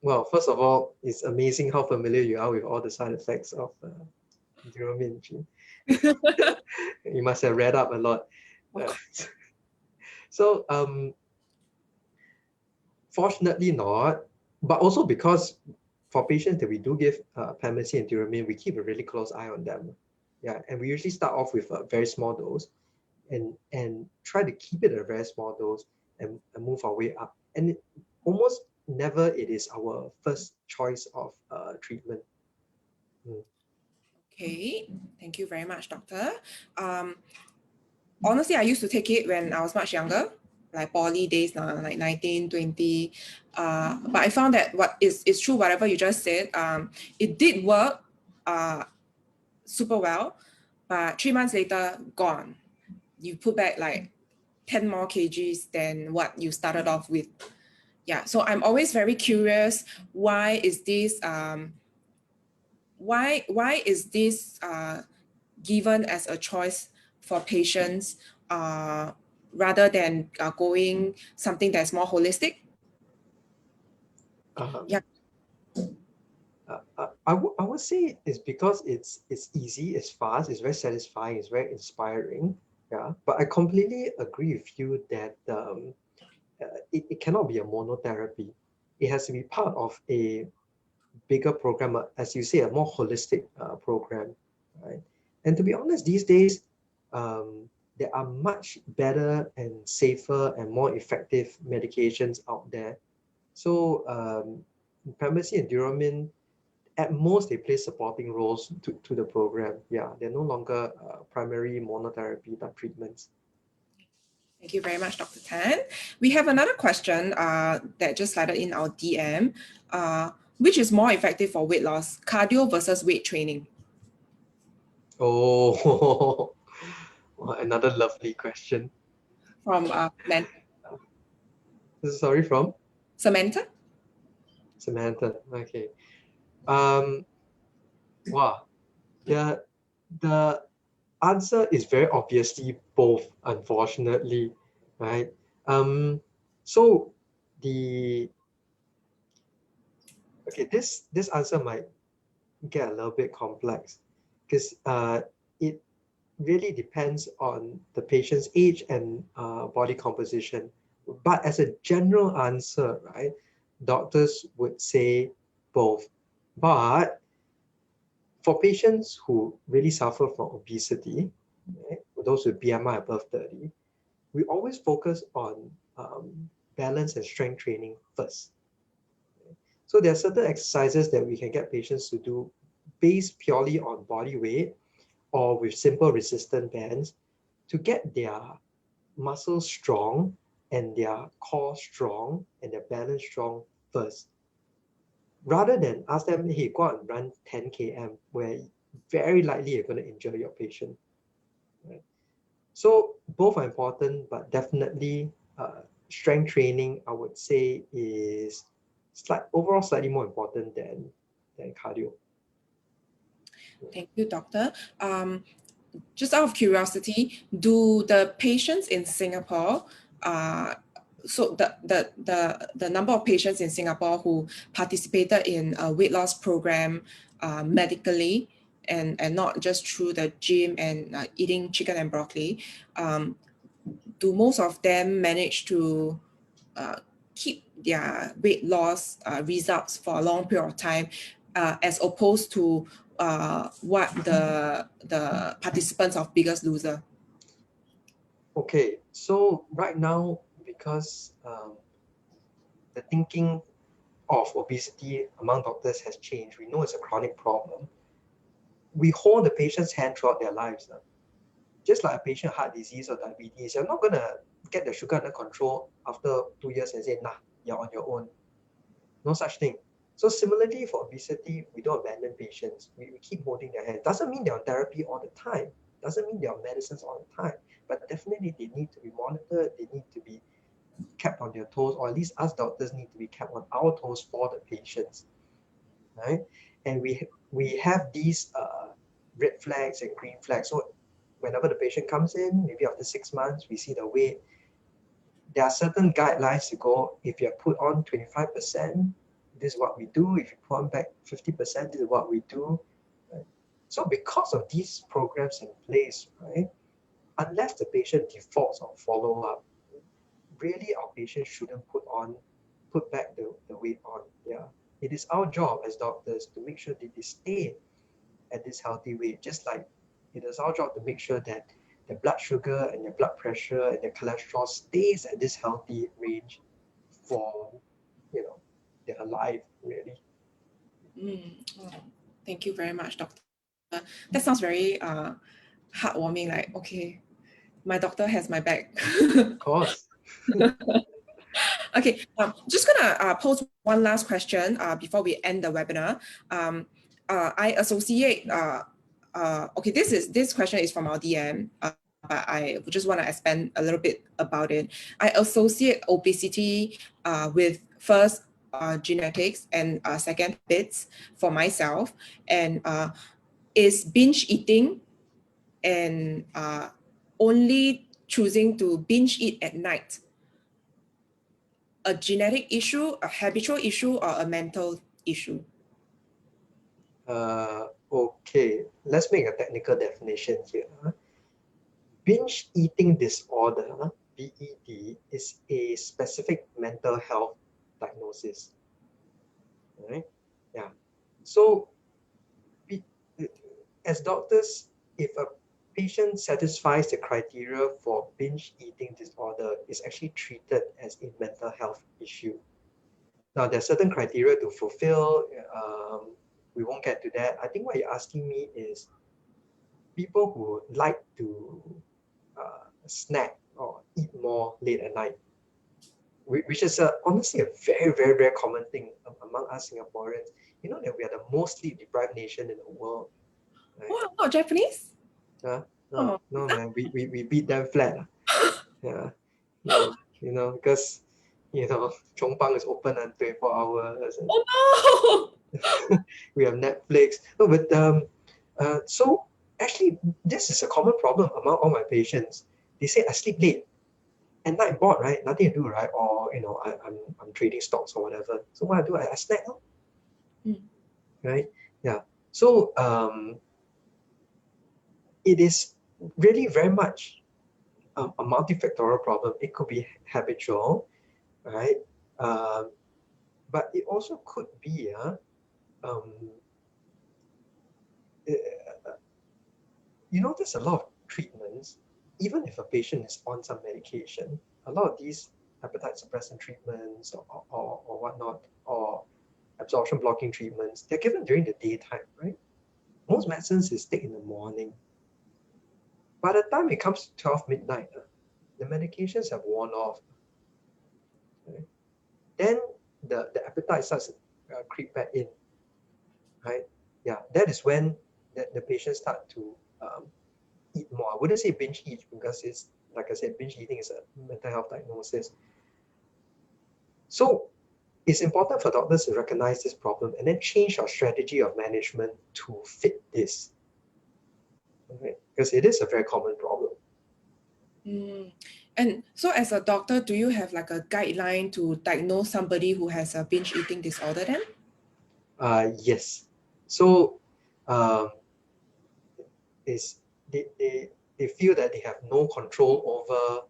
Well, first of all, it's amazing how familiar you are with all the side effects of Duromine. You must have read up a lot. Fortunately not, but also because for patients that we do give Pharmacy and Duromine, we keep a really close eye on them. Yeah, and we usually start off with a very small dose and try to keep it at a very small dose and move our way up. And almost never it is our first choice of treatment. Okay, thank you very much, doctor. Honestly, I used to take it when I was much younger, like poly days now, like 19, 20. But I found that what is true, whatever you just said, it did work super well, but 3 months later, gone. You put back like 10 more kgs than what you started off with. Yeah, so I'm always very curious, why is this given as a choice for patients rather than going something that's more holistic? Yeah. I would say it's because it's easy, it's fast, it's very satisfying, it's very inspiring. Yeah, but I completely agree with you that it cannot be a monotherapy. It has to be part of a bigger program, as you say, a more holistic program, right? And to be honest, these days, there are much better and safer and more effective medications out there. So Pharmacy and Duromine, at most, they play supporting roles to the program. Yeah, they're no longer primary monotherapy type treatments. Thank you very much, Dr. Tan. We have another question that just slided in our DM. Which is more effective for weight loss, cardio versus weight training? Oh, another lovely question. From Sorry, from? Samantha? Samantha, okay. Wow, the answer is very obviously both, unfortunately, right? So this answer might get a little bit complex because it really depends on the patient's age and body composition. But as a general answer, right, doctors would say both. But for patients who really suffer from obesity, right, for those with BMI above 30, we always focus on balance and strength training first. So there are certain exercises that we can get patients to do based purely on body weight or with simple resistant bands to get their muscles strong and their core strong and their balance strong first. Rather than ask them, hey, go out and run 10 km, where very likely you're going to injure your patient. Right? So both are important, but definitely strength training, I would say, is overall slightly more important than cardio. Thank you, doctor. Just out of curiosity, do the patients in Singapore, so the number of patients in Singapore who participated in a weight loss program medically and not just through the gym and eating chicken and broccoli, do most of them manage to keep their weight loss results for a long period of time, as opposed to what the participants of Biggest Loser? Okay, so right now, because the thinking of obesity among doctors has changed, we know it's a chronic problem. We hold the patient's hand throughout their lives. Just like a patient heart disease or diabetes, you're not going to get the sugar under control after 2 years and say, nah, you're on your own. No such thing. So similarly for obesity, we don't abandon patients. We keep holding their hand. Doesn't mean they're on therapy all the time. Doesn't mean they're on medicines all the time. But definitely they need to be monitored. They need to be kept on their toes, or at least us doctors need to be kept on our toes for the patients, right? And we have these red flags and green flags. So whenever the patient comes in, maybe after 6 months, we see the weight. There are certain guidelines to go. If you're put on 25%, this is what we do. If you put on back 50%, this is what we do. Right? So because of these programs in place, right, unless the patient defaults on follow-up, really our patients shouldn't put back the weight on. Yeah. It is our job as doctors to make sure that they stay at this healthy weight, just like it is our job to make sure that the blood sugar and your blood pressure and your cholesterol stays at this healthy range for, their life, really. Oh, thank you very much, doctor. That sounds very heartwarming. Like, okay, my doctor has my back. Of course. Okay, just gonna pose one last question before we end the webinar. I associate. Okay, this question is from our DM, but I just want to expand a little bit about it. I associate obesity with first genetics and second habits for myself, and is binge eating and only choosing to binge eat at night a genetic issue, a habitual issue, or a mental issue? Okay, let's make a technical definition here. Binge eating disorder, BED, is a specific mental health diagnosis. Right? Yeah. So, as doctors, if a patient satisfies the criteria for binge eating disorder, is actually treated as a mental health issue. Now, there are certain criteria to fulfill. We won't get to that. I think what you're asking me is people who like to snack or eat more late at night, which is honestly a very, very, very common thing among us Singaporeans. You know that we are the most sleep-deprived nation in the world. Right? Oh, not Japanese? No, man, we beat them flat. Yeah, because Chongpang is open on 24 hours. Oh no! We have Netflix. No, but so actually, this is a common problem among all my patients. They say I sleep late. At night bored, right? Nothing to do, right? Or I'm trading stocks or whatever. So what I do, I snack, right? Yeah. So it is really very much a multifactorial problem. It could be habitual, right? But it also could be there's a lot of treatments, even if a patient is on some medication, a lot of these appetite suppressant treatments or whatnot, or absorption blocking treatments, they're given during the daytime, right? Most medicines is taken in the morning. By the time it comes to 12 midnight, the medications have worn off. Right? Then the appetite starts to creep back in, right? Yeah, that is when the patients start to eat more. I wouldn't say binge eat because it's, like I said, binge eating is a mental health diagnosis. So it's important for doctors to recognize this problem and then change our strategy of management to fit this. Okay? Because it is a very common problem. And so as a doctor, do you have like a guideline to diagnose somebody who has a binge eating disorder then? Yes. So is they feel that they have no control over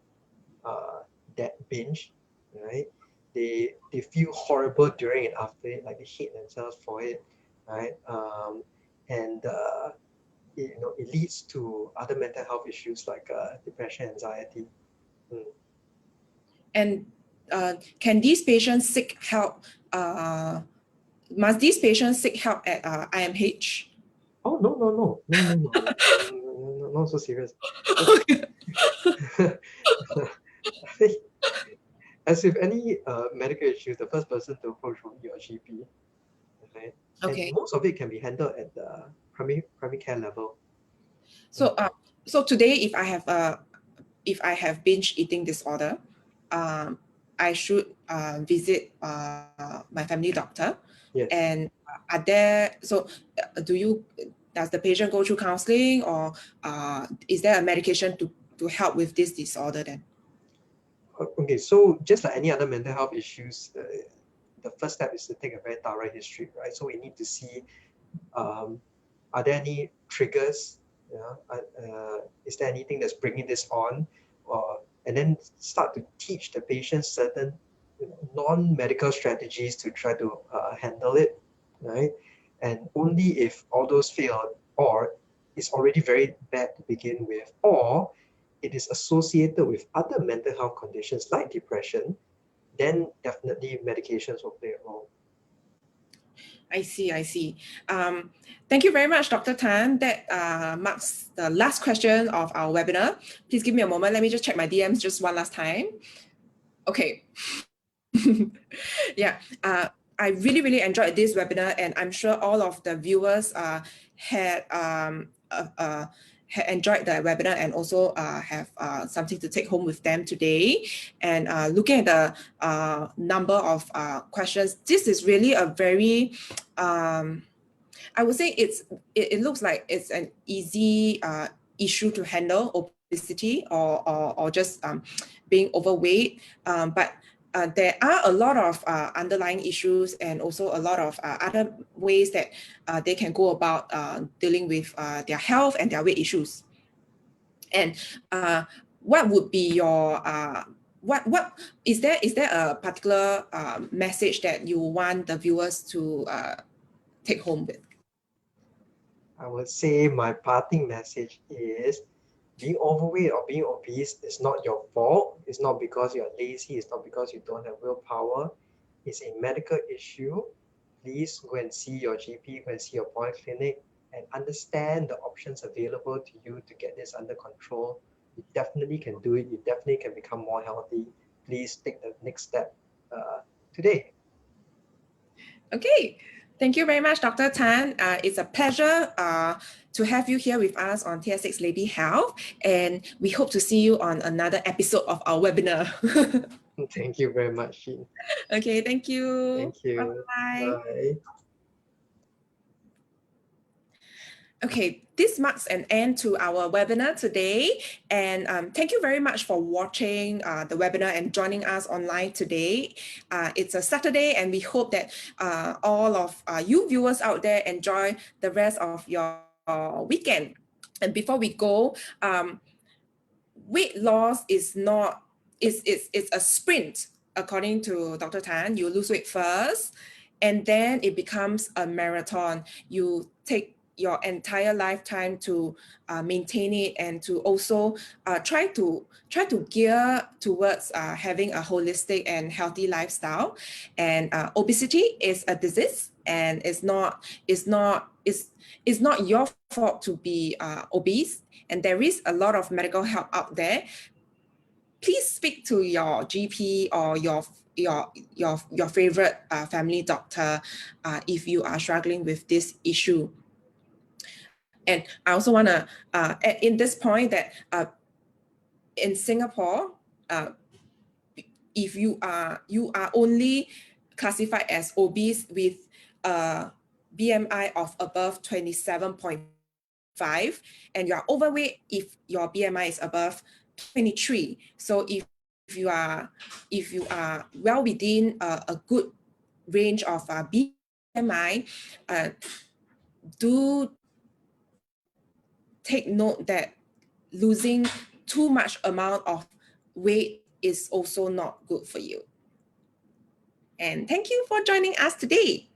that binge, right? They feel horrible during and after it, like they hate themselves for it, right? And it leads to other mental health issues like depression, anxiety. And can these patients seek help? Must these patients seek help at IMH? Oh no, not so serious. As with any medical issues, the first person to approach will be your GP. Okay? And Okay. most of it can be handled at the primary care level. So so today, if I have binge eating disorder, I should visit my family doctor. Yes. And are there, so does the patient go through counseling, or is there a medication to help with this disorder then? Okay, so just like any other mental health issues, the first step is to take a very thorough history, right? So we need to see, are there any triggers? Is there anything that's bringing this on? And then start to teach the patient certain non-medical strategies to try to handle it, right? And only if all those fail, or it's already very bad to begin with, or it is associated with other mental health conditions like depression, then definitely medications will play a role. I see. Thank you very much, Dr. Tan. That marks the last question of our webinar. Please give me a moment. Let me just check my DMs just one last time. Okay. Yeah, I really enjoyed this webinar, and I'm sure all of the viewers had enjoyed the webinar and also have something to take home with them today. And looking at the number of questions, this is really a very, I would say it looks like it's an easy issue to handle, obesity or just being overweight, but there are a lot of underlying issues and also a lot of other ways that they can go about dealing with their health and their weight issues. And what would be your what is there a particular message that you want the viewers to take home with? I would say my parting message is being overweight or being obese is not your fault. It's not because you're lazy. It's not because you don't have willpower. It's a medical issue. Please go and see your GP, go and see your polyclinic, and understand the options available to you to get this under control. You definitely can do it. You definitely can become more healthy. Please take the next step today. Okay. Thank you very much, Dr. Tan. It's a pleasure to have you here with us on TS6 Lady Health, and we hope to see you on another episode of our webinar. Thank you very much, Shin. Okay, thank you. Thank you. Bye. Bye. Okay, this marks an end to our webinar today. And thank you very much for watching the webinar and joining us online today. It's a Saturday, and we hope that all of you viewers out there enjoy the rest of your weekend. And before we go, weight loss is not, it's a sprint, according to Dr. Tan. You lose weight first, and then it becomes a marathon. You take your entire lifetime to maintain it, and to also try to gear towards having a holistic and healthy lifestyle. And obesity is a disease, and it's not your fault to be obese, and there is a lot of medical help out there. Please speak to your GP or your favorite family doctor if you are struggling with this issue. And I also want to add in this point that in Singapore, if you are only classified as obese with a BMI of above 27.5, and you are overweight if your BMI is above 23. So if you are well within a good range of BMI, do take note that losing too much amount of weight is also not good for you. And thank you for joining us today.